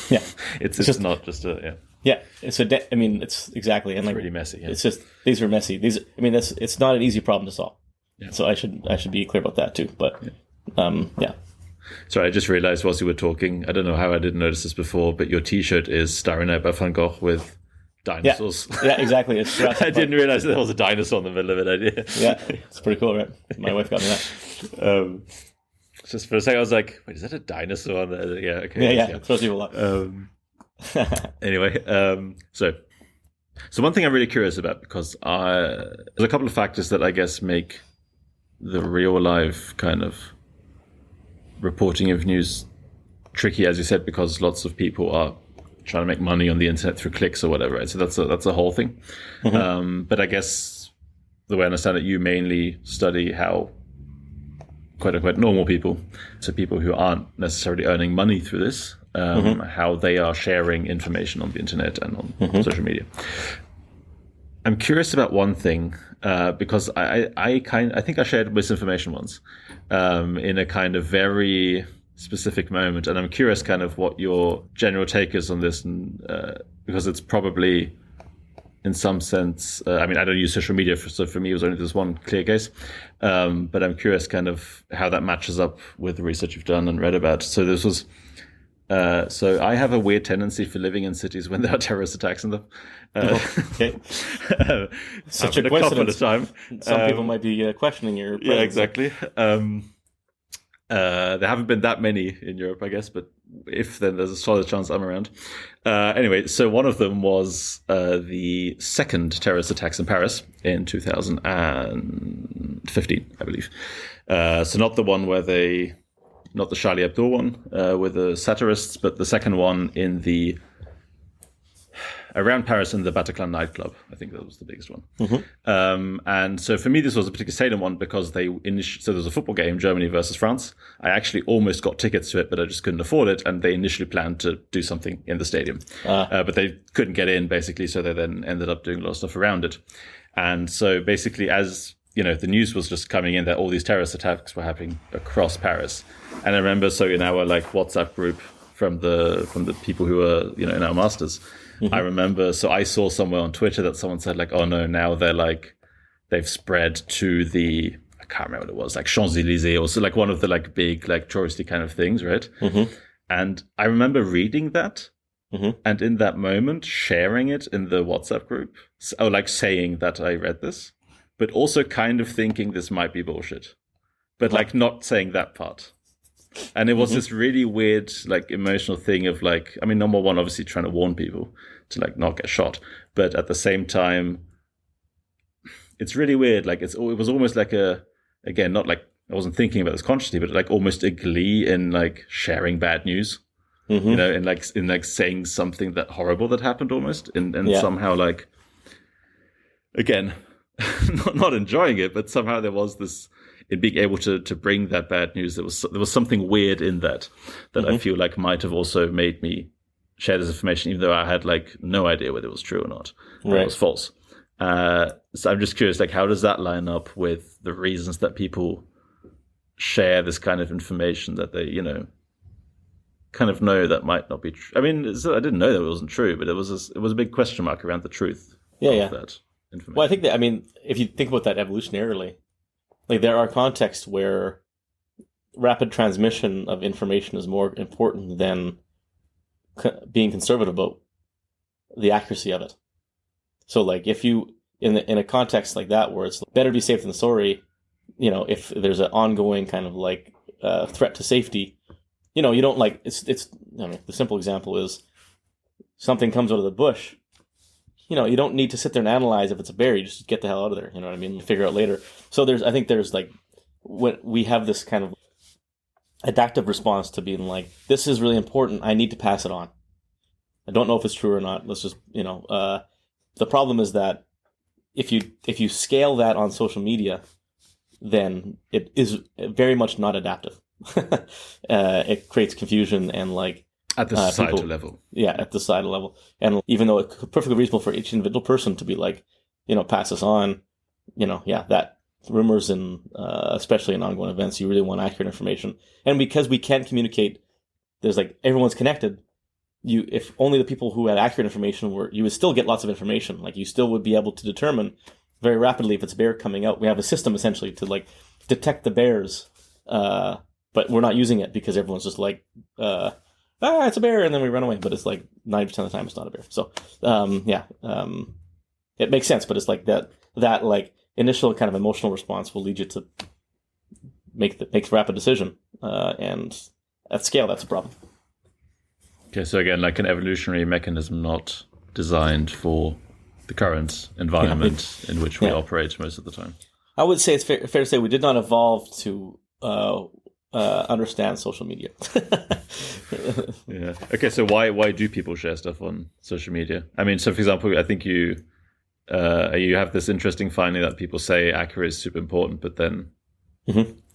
Yeah. it's just not just a Yeah, it's it's exactly, and it's like really messy. Yeah. It's just these are messy. It's not an easy problem to solve. Yeah. So I should be clear about that too. But yeah. Sorry, I just realized whilst you were talking, I don't know how I didn't notice this before, but your T-shirt is Starry Night by Van Gogh with dinosaurs. Yeah, exactly. It's I didn't realize there was a dinosaur in the middle of it. Yeah, it's pretty cool, right? My wife got me that. Just for a second, I was like, "Wait, is that a dinosaur?" Yeah, okay. Yeah. It throws people off. Anyway, so one thing I'm really curious about, because there's a couple of factors that I guess make the real life kind of reporting of news tricky, as you said, because lots of people are trying to make money on the internet through clicks or whatever, right? So that's a whole thing. But I guess the way I understand it, you mainly study how quote unquote normal people, so people who aren't necessarily earning money through this, how they are sharing information on the internet and on social media. I'm curious about one thing, because I think I shared misinformation once, in a kind of very specific moment, and I'm curious kind of what your general take is on this, and because it's probably in some sense, I mean, I don't use social media, so for me it was only this one clear case, but I'm curious kind of how that matches up with the research you've done and read about. So this was, so I have a weird tendency for living in cities when there are terrorist attacks in them. Okay. Such a coincidence. Couple of times. Some people might be questioning your presence. Yeah, exactly. There haven't been that many in Europe, I guess, but if, then there's a solid chance I'm around. Anyway, so one of them was the second terrorist attacks in Paris in 2015, I believe. So not the one where not the Charlie Hebdo one with the satirists, but the second one around Paris in the Bataclan nightclub. I think that was the biggest one. And so for me, this was a particularly salient one because so there was a football game, Germany versus France. I actually almost got tickets to it, but I just couldn't afford it. And they initially planned to do something in the stadium, but they couldn't get in, basically. So they then ended up doing a lot of stuff around it. And so basically, as you know, the news was just coming in that all these terrorist attacks were happening across Paris. And I remember, so in our WhatsApp group from the people who were in our masters, I remember, so I saw somewhere on Twitter that someone said oh no, now they've spread to the, I can't remember what it was, Champs-Élysées, or so one of the big touristy kind of things, right? And I remember reading that, and in that moment sharing it in the WhatsApp group, saying that I read this, but also kind of thinking this might be bullshit, but not saying that part. And it was this really weird, emotional thing of number one, obviously trying to warn people to not get shot, but at the same time, it's really weird. It was almost again, not I wasn't thinking about this consciously, but almost a glee in sharing bad news, in saying something that horrible that happened almost, and somehow again, not enjoying it, but somehow there was this. In being able to bring that bad news, there was something weird in that I feel might have also made me share this information, even though I had no idea whether it was true or not, or it was false. So I'm just curious, how does that line up with the reasons that people share this kind of information that they, kind of know that might not be true? I mean, I didn't know that it wasn't true, but it was a big question mark around the truth of that information. Well, I think that, if you think about that evolutionarily, there are contexts where rapid transmission of information is more important than being conservative about the accuracy of it. So, if you in a context like that where it's better to be safe than sorry, if there's an ongoing kind of threat to safety, you don't it's. The simple example is something comes out of the bush. You don't need to sit there and analyze if it's a bear. You just get the hell out of there. You know what I mean? You figure out later. So I think there's when we have this kind of adaptive response to being this is really important. I need to pass it on. I don't know if it's true or not. Let's just, the problem is that if you scale that on social media, then it is very much not adaptive. It creates confusion and at the societal level. Yeah, at the societal level. And even though it's perfectly reasonable for each individual person to be pass this on, that rumors and especially in ongoing events, you really want accurate information. And because we can't communicate, there's everyone's connected. If only the people who had accurate information you would still get lots of information. You still would be able to determine very rapidly if it's a bear coming out. We have a system essentially to detect the bears, but we're not using it because everyone's just it's a bear, and then we run away. But it's like 90% of the time it's not a bear. So it makes sense. But it's like that like initial kind of emotional response will lead you to make the rapid decision, and at scale, that's a problem. Okay, so again, like an evolutionary mechanism not designed for the current environment in which we operate most of the time. I would say it's fair to say we did not evolve to understand social media. Yeah. Okay, so why do people share stuff on social media? I mean, so for example, I think you have this interesting finding that people say accuracy is super important, but then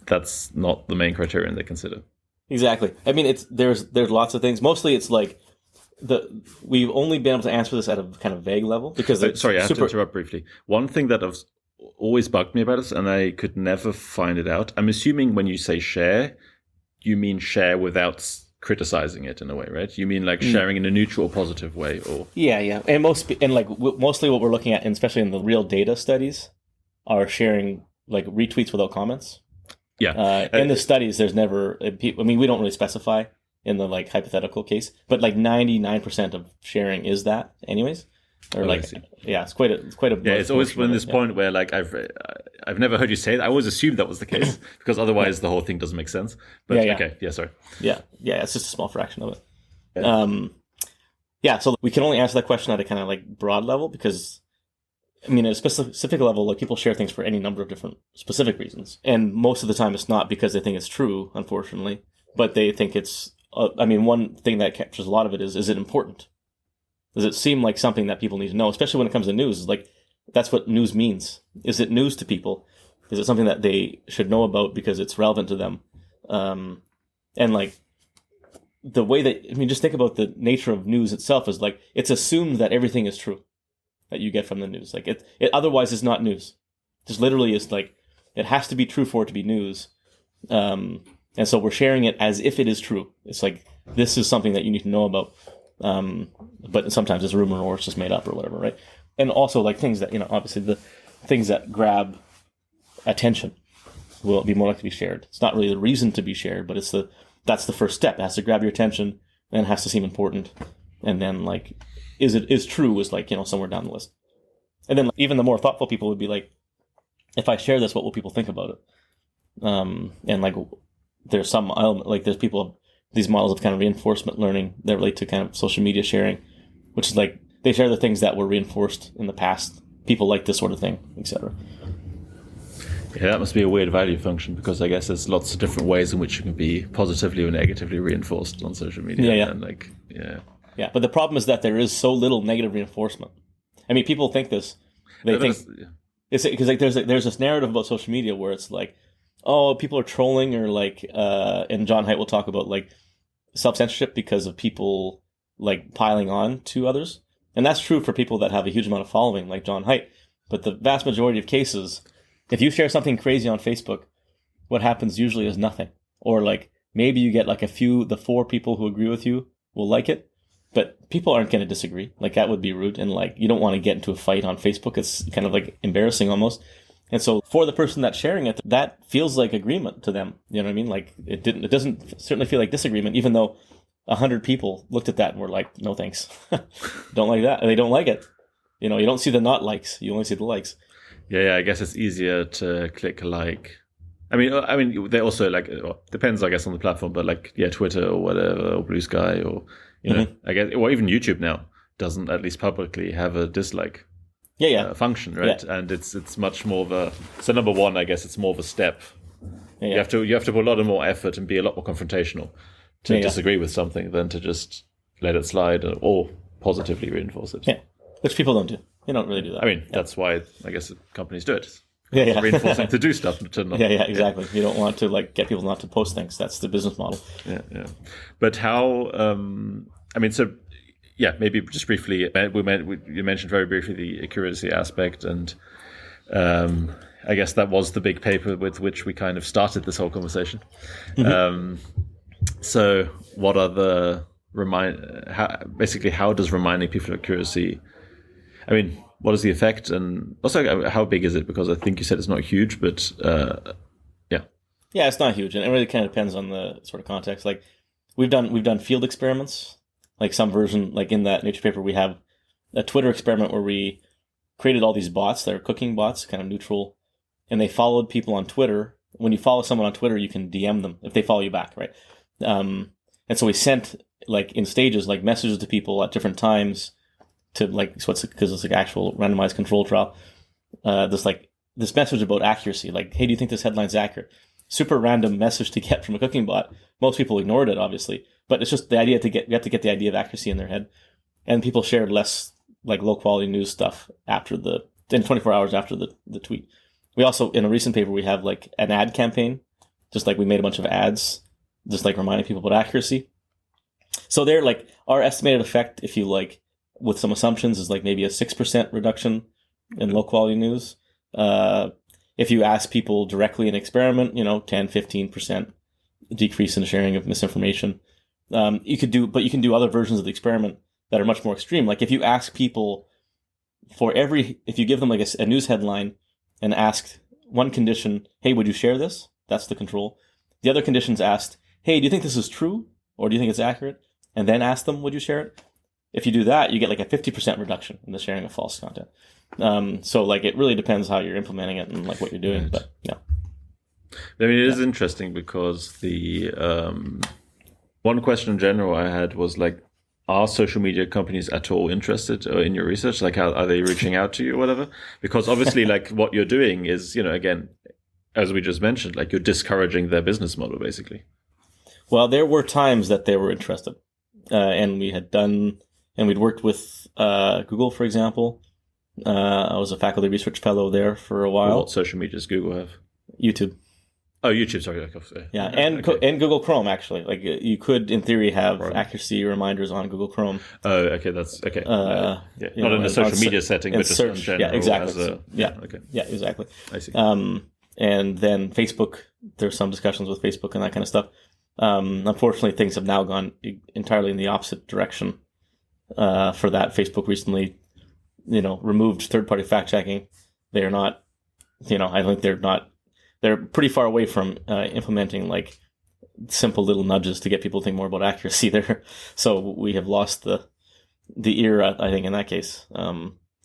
that's not the main criterion they consider. Exactly. I mean, there's lots of things. Mostly, it's like we've only been able to answer this at a kind of vague level because sorry, I have to interrupt briefly. One thing that has always bugged me about this, and I could never find it out. I'm assuming when you say share, you mean share without criticizing it in a way, right? You mean like sharing in a neutral, positive way, or and mostly what we're looking at, and especially in the real data studies, are sharing like retweets without comments. Yeah. In the studies, there's never. I mean, we don't really specify in the like hypothetical case, but like 99% of sharing is that, anyways. Or it's quite a. Yeah, it's always been this point where like I've never heard you say that. I always assumed that was the case because otherwise the whole thing doesn't make sense. But okay, sorry. Yeah, it's just a small fraction of it. Yeah. So we can only answer that question at a kind of like broad level because. I mean, at a specific level, like people share things for any number of different specific reasons. And most of the time it's not because they think it's true, unfortunately, but they think it's, one thing that captures a lot of it is it important? Does it seem like something that people need to know, especially when it comes to news? Like, that's what news means. Is it news to people? Is it something that they should know about because it's relevant to them? And like, the way that, just think about the nature of news itself is like, it's assumed that everything is true that you get from the news. Like it otherwise is not news. Just literally is like, it has to be true for it to be news. And so we're sharing it as if it is true. It's like, this is something that you need to know about. But sometimes it's rumor or it's just made up or whatever, right? And also like things that, obviously the things that grab attention will be more likely to be shared. It's not really the reason to be shared, but that's the first step. It has to grab your attention and it has to seem important. And then like, is true is like, somewhere down the list. And then even the more thoughtful people would be like, if I share this, what will people think about it? And like, there's some element, like there's these models of kind of reinforcement learning that relate to kind of social media sharing, which is like, they share the things that were reinforced in the past. People like this sort of thing, etc. Yeah, that must be a weird value function because I guess there's lots of different ways in which you can be positively or negatively reinforced on social media. Yeah. And like, Yeah, but the problem is that there is so little negative reinforcement. I mean, people think this. It's because like there's this narrative about social media where it's like, oh, people are trolling or like, and John Haidt will talk about like self-censorship because of people like piling on to others, and that's true for people that have a huge amount of following, like John Haidt. But the vast majority of cases, if you share something crazy on Facebook, what happens usually is nothing, or like maybe you get like the 4 people who agree with you will like it. But people aren't going to disagree. Like, that would be rude. And, like, you don't want to get into a fight on Facebook. It's kind of, like, embarrassing almost. And so for the person that's sharing it, that feels like agreement to them. You know what I mean? Like, it doesn't certainly feel like disagreement, even though 100 people looked at that and were like, no thanks. Don't like that. And they don't like it. You don't see the not likes. You only see the likes. Yeah, I guess it's easier to click like. I mean, they also, like, depends, I guess, on the platform. But, like, Twitter or whatever, or Blue Sky or... I guess, or even YouTube now doesn't, at least publicly, have a dislike function, right? Yeah. And it's much more of a. So number one, I guess it's more of a step. Yeah. You have to put a lot more effort and be a lot more confrontational to disagree with something than to just let it slide or positively reinforce it. Yeah, which people don't do. They don't really do that. I mean, that's why I guess companies do it. Reinforcing to do stuff. Exactly. You don't want to like get people not to post things. That's the business model. Yeah. But how? Maybe just briefly. You mentioned very briefly the accuracy aspect, and I guess that was the big paper with which we kind of started this whole conversation. Mm-hmm. So, what are the how does reminding people of accuracy? I mean, what is the effect, and also how big is it? Because I think you said it's not huge, but yeah, it's not huge, and it really kind of depends on the sort of context. Like we've done field experiments, like some version, like in that Nature paper, we have a Twitter experiment where we created all these bots that are cooking bots, kind of neutral, and they followed people on Twitter. When you follow someone on Twitter, you can DM them if they follow you back, right? And so we sent like in stages, like messages to people at different times to like, so because it's like actual randomized control trial. This message about accuracy, like, hey, do you think this headline's accurate? Super random message to get from a cooking bot. Most people ignored it, obviously, but it's just the idea you have to get the idea of accuracy in their head. And people shared less like low quality news stuff in 24 hours after the tweet. We also, in a recent paper, we have like an ad campaign, just like we made a bunch of ads, just like reminding people about accuracy. So they're like our estimated effect, if you like, with some assumptions, is like maybe a 6% reduction in low quality news. If you ask people directly in experiment, 10, 15% decrease in sharing of misinformation. You can do other versions of the experiment that are much more extreme. Like if you ask people if you give them like a news headline and ask one condition, hey, would you share this? That's the control. The other condition's asked, hey, do you think this is true? Or do you think it's accurate? And then ask them, would you share it? If you do that, you get like a 50% reduction in the sharing of false content. So like it really depends how you're implementing it and like what you're doing. Right. But yeah. I mean, it is interesting because the one question in general I had was like, are social media companies at all interested in your research? Like, how are they reaching out to you or whatever? Because obviously, like what you're doing is, again, as we just mentioned, like you're discouraging their business model, basically. Well, there were times that they were interested, and we'd worked with Google, for example. I was a faculty research fellow there for a while. What social media does Google have? YouTube. Oh, YouTube, sorry. Yeah, and Google Chrome, actually. Like, you could, in theory, have accuracy reminders on Google Chrome. Oh, okay, that's okay. Not in a social media setting, but just search, in general. Yeah, exactly. Okay. Yeah, exactly. I see. And then Facebook, there's some discussions with Facebook and that kind of stuff. Unfortunately, things have now gone entirely in the opposite direction for that. Facebook recently, removed third-party fact-checking. They are not, I think they're pretty far away from implementing like simple little nudges to get people to think more about accuracy there. So we have lost the era, I think, in that case.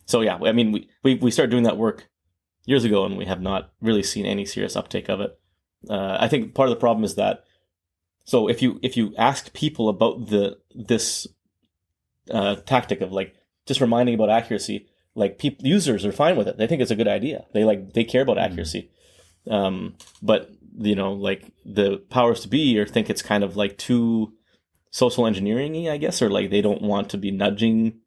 So yeah, I mean, we started doing that work years ago, and we have not really seen any serious uptake of it. I think part of the problem is that, so if you ask people about this tactic of like just reminding about accuracy, like users are fine with it. They think it's a good idea. They care about accuracy. But like the powers to be or think it's kind of like too social engineering-y, I guess, or like they don't want to be nudging.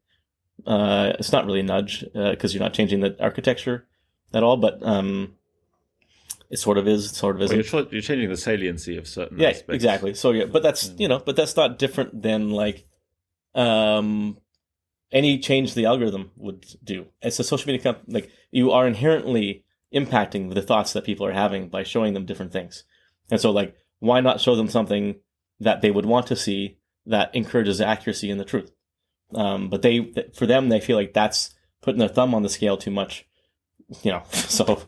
It's not really a nudge because you're not changing the architecture at all, but it sort of is. It sort of isn't. Well, you're changing the saliency of certain aspects. Yeah, exactly. So yeah, but that's but that's not different than like any change the algorithm would do. As a social media company, like you are inherently impacting the thoughts that people are having by showing them different things. And so like, why not show them something that they would want to see that encourages accuracy and the truth? But for them, they feel like that's putting their thumb on the scale too much, so,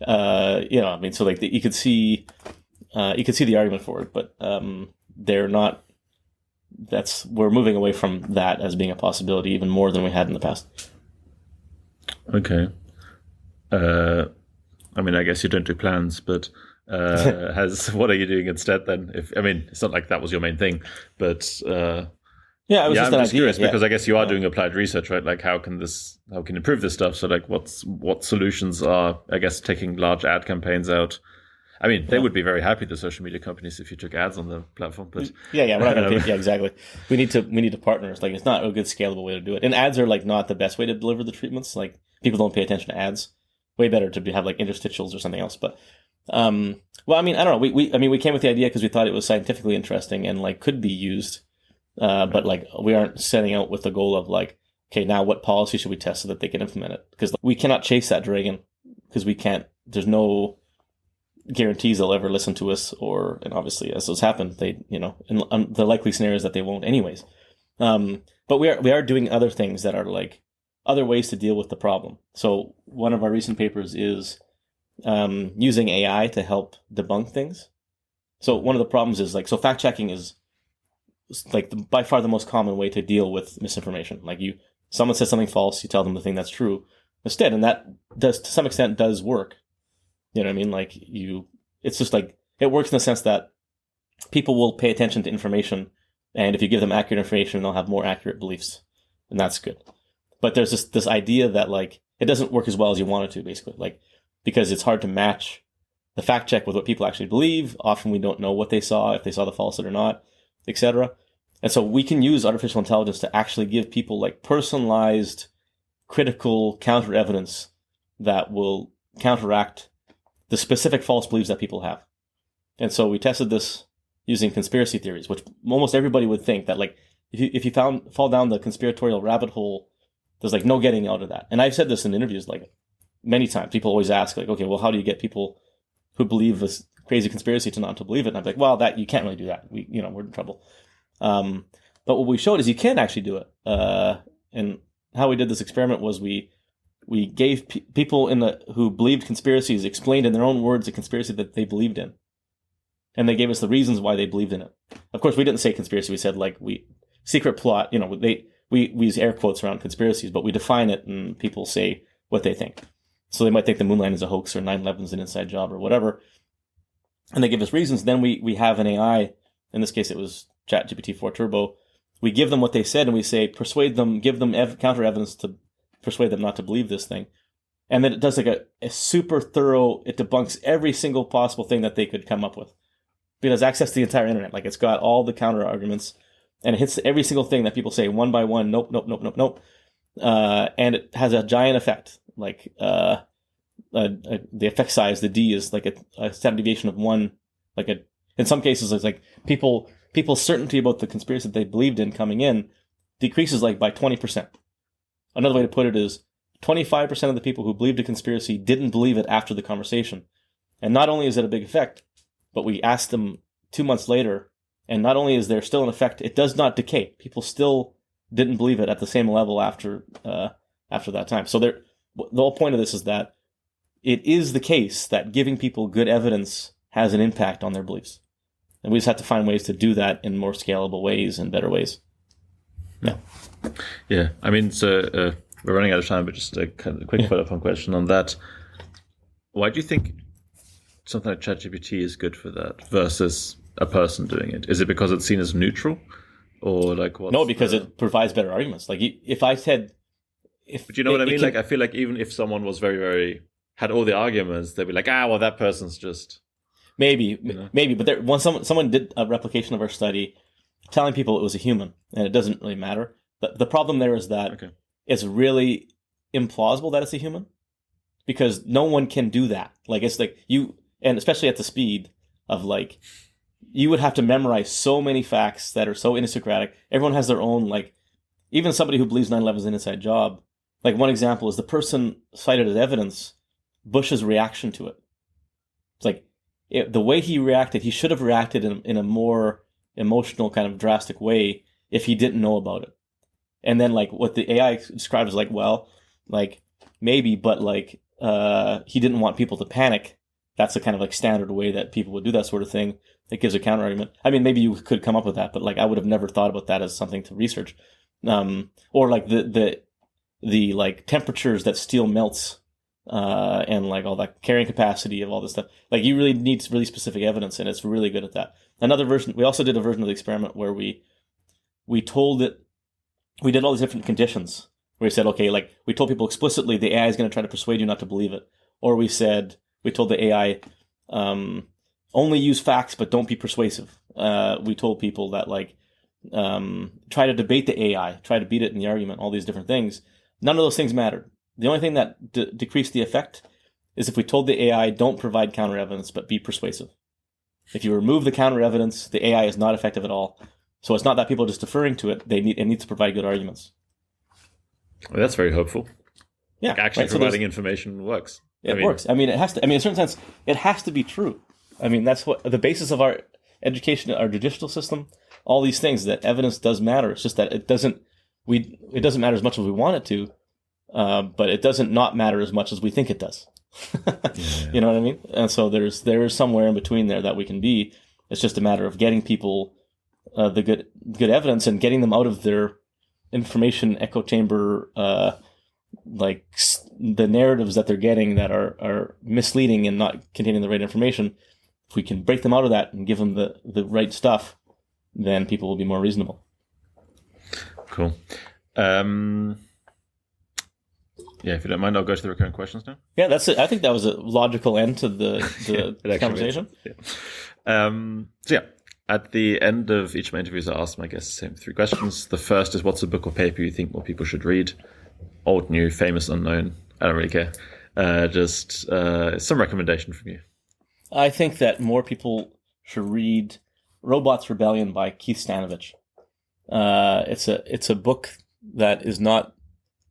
I mean, so like you could see the argument for it, but they're not, we're moving away from that as being a possibility even more than we had in the past. Okay. I mean, I guess you don't do plans, but what are you doing instead then? It's not like that was your main thing, but yeah, it was just I'm just idea, curious because I guess you are doing applied research, right? Like, how can you improve this stuff? So, like, what solutions are, I guess, taking large ad campaigns out? I mean, they would be very happy, the social media companies, if you took ads on the platform. But we're not gonna pay, exactly. We need to partner. Like, it's not a good scalable way to do it, and ads are like not the best way to deliver the treatments. Like, people don't pay attention to ads. Way better to have like interstitials or something else. But well, I mean, I don't know. We came with the idea because we thought it was scientifically interesting and like could be used. But like we aren't setting out with the goal of like, okay, now what policy should we test so that they can implement it? Because we cannot chase that dragon because we can't. There's no guarantees they'll ever listen to us, and obviously as those happen, they in the likely scenarios that they won't anyways. But we are doing other things that are like other ways to deal with the problem. So one of our recent papers is using AI to help debunk things. So one of the problems is like, so fact checking is by far the most common way to deal with misinformation. Like someone says something false, you tell them the thing that's true instead, and that does to some extent does work. You know what I mean? Like it's just like it works in the sense that people will pay attention to information, and if you give them accurate information, they'll have more accurate beliefs, and that's good. But there's this idea that like it doesn't work as well as you want it to, basically, like because it's hard to match the fact check with what people actually believe. Often we don't know what they saw, if they saw the falsehood or not, etc. And so we can use artificial intelligence to actually give people like personalized, critical counter evidence that will counteract the specific false beliefs that people have. And so we tested this using conspiracy theories, which almost everybody would think that like if you fall down the conspiratorial rabbit hole, there's like no getting out of that. And I've said this in interviews like many times. People always ask like, okay, well, how do you get people who believe this crazy conspiracy to not to believe it? And I'm like, well, that you can't really do that. We're in trouble. But what we showed is you can actually do it. And how we did this experiment was we gave people who believed conspiracies explained in their own words a conspiracy that they believed in. And they gave us the reasons why they believed in it. Of course, we didn't say conspiracy. We said like secret plot, we use air quotes around conspiracies, but we define it and people say what they think. So they might think the moon landing is a hoax or 9/11 is an inside job or whatever. And they give us reasons. Then we have an AI. In this case, it was ChatGPT-4 Turbo. We give them what they said and we say, persuade them, give them counter evidence to persuade them not to believe this thing. And then it does like a super thorough, it debunks every single possible thing that they could come up with. It has access to the entire internet. Like it's got all the counter arguments and it hits every single thing that people say one by one. Nope. And it has a giant effect. Like the effect size, the D is like a standard deviation of 1. In some cases, it's like people's certainty about the conspiracy that they believed in coming in decreases like by 20%. Another way to put it is 25% of the people who believed a conspiracy didn't believe it after the conversation. And not only is it a big effect, but we asked them 2 months later, and not only is there still an effect, it does not decay. People still didn't believe it at the same level after that time. So the whole point of this is that it is the case that giving people good evidence has an impact on their beliefs. And we just have to find ways to do that in more scalable ways and better ways. Yeah. Yeah. I mean, so we're running out of time, but just a kind of quick follow-up question on that. Why do you think something like ChatGPT is good for that versus a person doing it? Is it because it's seen as neutral, or like what? No, because it provides better arguments. Like if I said, but you know what I mean? Like I feel like even if someone was very, very had all the arguments, they'd be like, well, that person's just maybe. But someone did a replication of our study, telling people it was a human, and it doesn't really matter. The problem there is that it's really implausible that it's a human, because no one can do that. Like it's like and especially at the speed of like, you would have to memorize so many facts that are so idiosyncratic. Everyone has their own, like, even somebody who believes 9/11 is an inside job. Like one example is the person cited as evidence, Bush's reaction to it. It's like the way he reacted, he should have reacted in a more emotional kind of drastic way if he didn't know about it. And then like what the AI described as like, well, like maybe, but like he didn't want people to panic. That's the kind of like standard way that people would do that sort of thing. It gives a counter argument. I mean, maybe you could come up with that, but like I would have never thought about that as something to research. Or like the like temperatures that steel melts, and like all that carrying capacity of all this stuff. Like you really need really specific evidence, and it's really good at that. Another version, we also did a version of the experiment where we told it, we did all these different conditions where we said, okay, like we told people explicitly the AI is going to try to persuade you not to believe it. Or we told the AI, only use facts, but don't be persuasive. We told people that like, try to debate the AI, try to beat it in the argument, all these different things. None of those things mattered. The only thing that decreased the effect is if we told the AI, don't provide counter evidence, but be persuasive. If you remove the counter evidence, the AI is not effective at all. So it's not that people are just deferring to it. It needs to provide good arguments. Well, that's very hopeful. Yeah. Like actually providing information works. It works. I mean, it has to, in a certain sense, it has to be true. I mean, that's what the basis of our education, our judicial system, all these things, that evidence does matter. It's just that it doesn't matter as much as we want it to, but it doesn't not matter as much as we think it does. Yeah. You know what I mean? And so there is somewhere in between there that we can be. It's just a matter of getting people the good evidence and getting them out of their information echo chamber, the narratives that they're getting that are misleading and not containing the right information. If we can break them out of that and give them the right stuff, then people will be more reasonable. Cool. If you don't mind, I'll go to the recurring questions now. Yeah, that's it. I think that was a logical end to the conversation. At the end of each of my interviews, I ask my guests the same 3 questions. The first is, what's a book or paper you think more people should read? Old, new, famous, unknown. I don't really care. Just some recommendation from you. I think that more people should read Robots Rebellion by Keith Stanovich. It's a book that is not,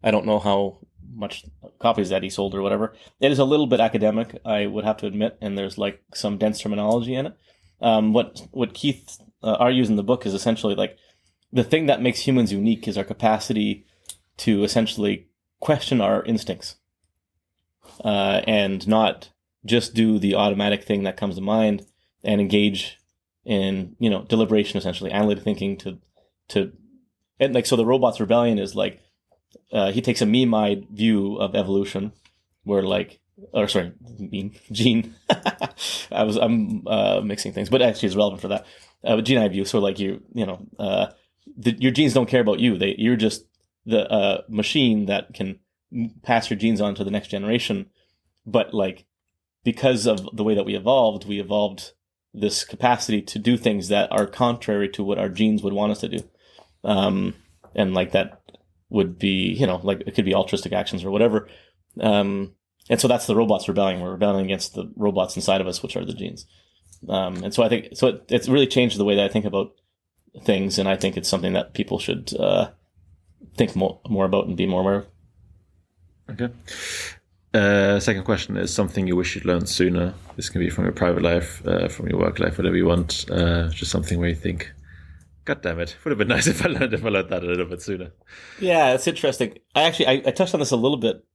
I don't know how much copies that he sold or whatever. It is a little bit academic, I would have to admit, and there's like some dense terminology in it. What Keith argues in the book is essentially like the thing that makes humans unique is our capacity to essentially question our instincts and not just do the automatic thing that comes to mind and engage in deliberation, essentially analytic thinking and like, so the Robots Rebellion is like he takes a meme-eyed view of evolution where gene. I'm mixing things, but actually it's relevant for that. Gene-eyed view, so like your genes don't care about you. You're just the machine that can pass your genes on to the next generation. But like, because of the way that we evolved this capacity to do things that are contrary to what our genes would want us to do. And like that would be, like it could be altruistic actions or whatever. And so that's the Robots Rebellion. We're rebelling against the robots inside of us, which are the genes. And so I think, it's really changed the way that I think about things. And I think it's something that people should think more about and be more aware of. Okay. Second question is something you wish you'd learned sooner. This can be from your private life, from your work life, whatever you want. Just something where you think, God damn it, would have been nice if I learned that a little bit sooner. Yeah, it's interesting. I touched on this a little bit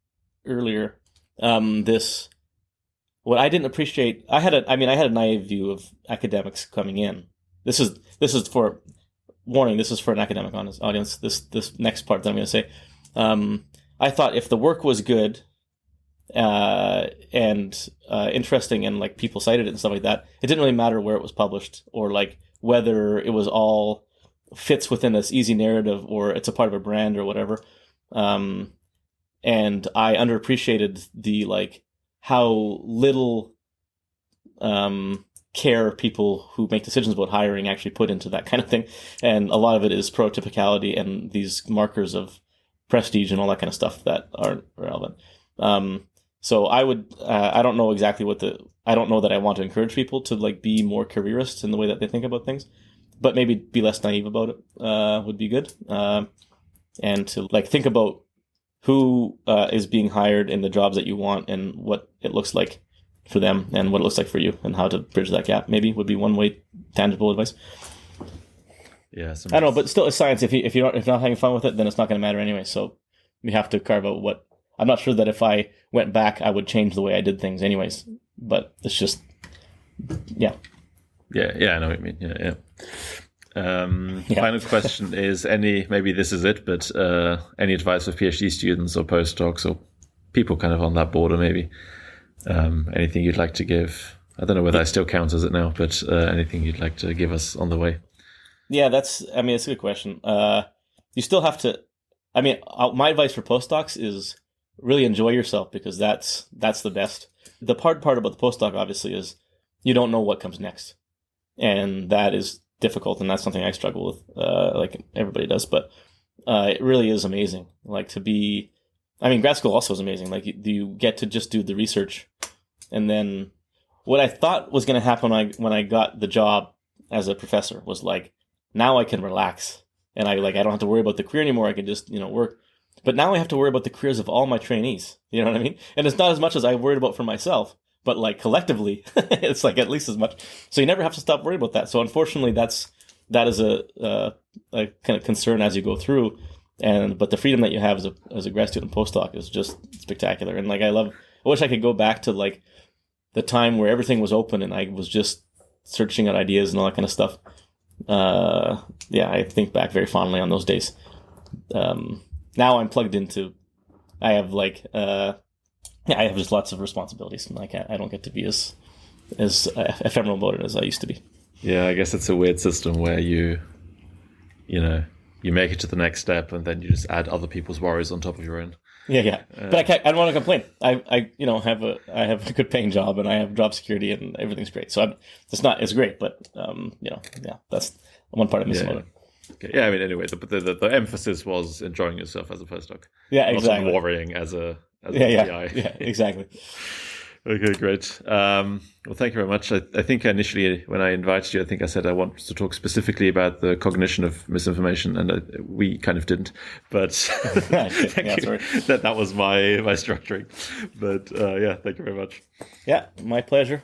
earlier. What I didn't appreciate, I had a naive view of academics coming in. This is for warning. This is for an academic audience. This next part that I'm going to say, I thought if the work was good and interesting and like people cited it and stuff like that, it didn't really matter where it was published or like whether it was all fits within this easy narrative or it's a part of a brand or whatever. And I underappreciated the like how little care people who make decisions about hiring actually put into that kind of thing. And a lot of it is prototypicality and these markers of prestige and all that kind of stuff that aren't relevant. So I don't know exactly I don't know that I want to encourage people to like be more careerists in the way that they think about things, but maybe be less naive about it would be good. And to like think about who is being hired in the jobs that you want and what it looks like for them and what it looks like for you and how to bridge that gap maybe would be one way, tangible advice. Yeah, I don't know, but still it's science. If you're not having fun with it, then it's not going to matter anyway. So we have to carve out what. I'm not sure that if I went back, I would change the way I did things anyways, but it's just, yeah. Yeah, I know what you mean. Yeah. Final question is maybe this is it, but any advice for PhD students or postdocs or people kind of on that border maybe? Anything you'd like to give? I don't know whether I still count as it now, but anything you'd like to give us on the way? Yeah, it's a good question. You still have to, my advice for postdocs is really enjoy yourself because that's the best. The hard part about the postdoc obviously is you don't know what comes next. And that is difficult, and that's something I struggle with, like everybody does. But it really is amazing. Like grad school also is amazing. Like you get to just do the research, and then what I thought was going to happen when I got the job as a professor was like, now I can relax, and I don't have to worry about the career anymore. I can just work. But now I have to worry about the careers of all my trainees. You know what I mean? And it's not as much as I worried about for myself. But like collectively, it's like at least as much. So you never have to stop worrying about that. So unfortunately, that is a kind of concern as you go through. But the freedom that you have as a grad student postdoc is just spectacular. And like I wish I could go back to like the time where everything was open and I was just searching out ideas and all that kind of stuff. I think back very fondly on those days. Now I'm plugged into. I have I have just lots of responsibilities, and I don't get to be as ephemeral about it as I used to be. Yeah, I guess it's a weird system where you make it to the next step, and then you just add other people's worries on top of your own. Yeah. But I don't want to complain. I have a good paying job, and I have job security, and everything's great. So it's great, but that's one part of missing out. Okay. Yeah, I mean, anyway, the emphasis was enjoying yourself as a postdoc. Yeah, exactly. Not worrying as a PI. Yeah, exactly. Okay, great. Well, thank you very much. I think initially when I invited you, I think I said I wanted to talk specifically about the cognition of misinformation, and we kind of didn't. But that was my structuring. But thank you very much. Yeah, my pleasure.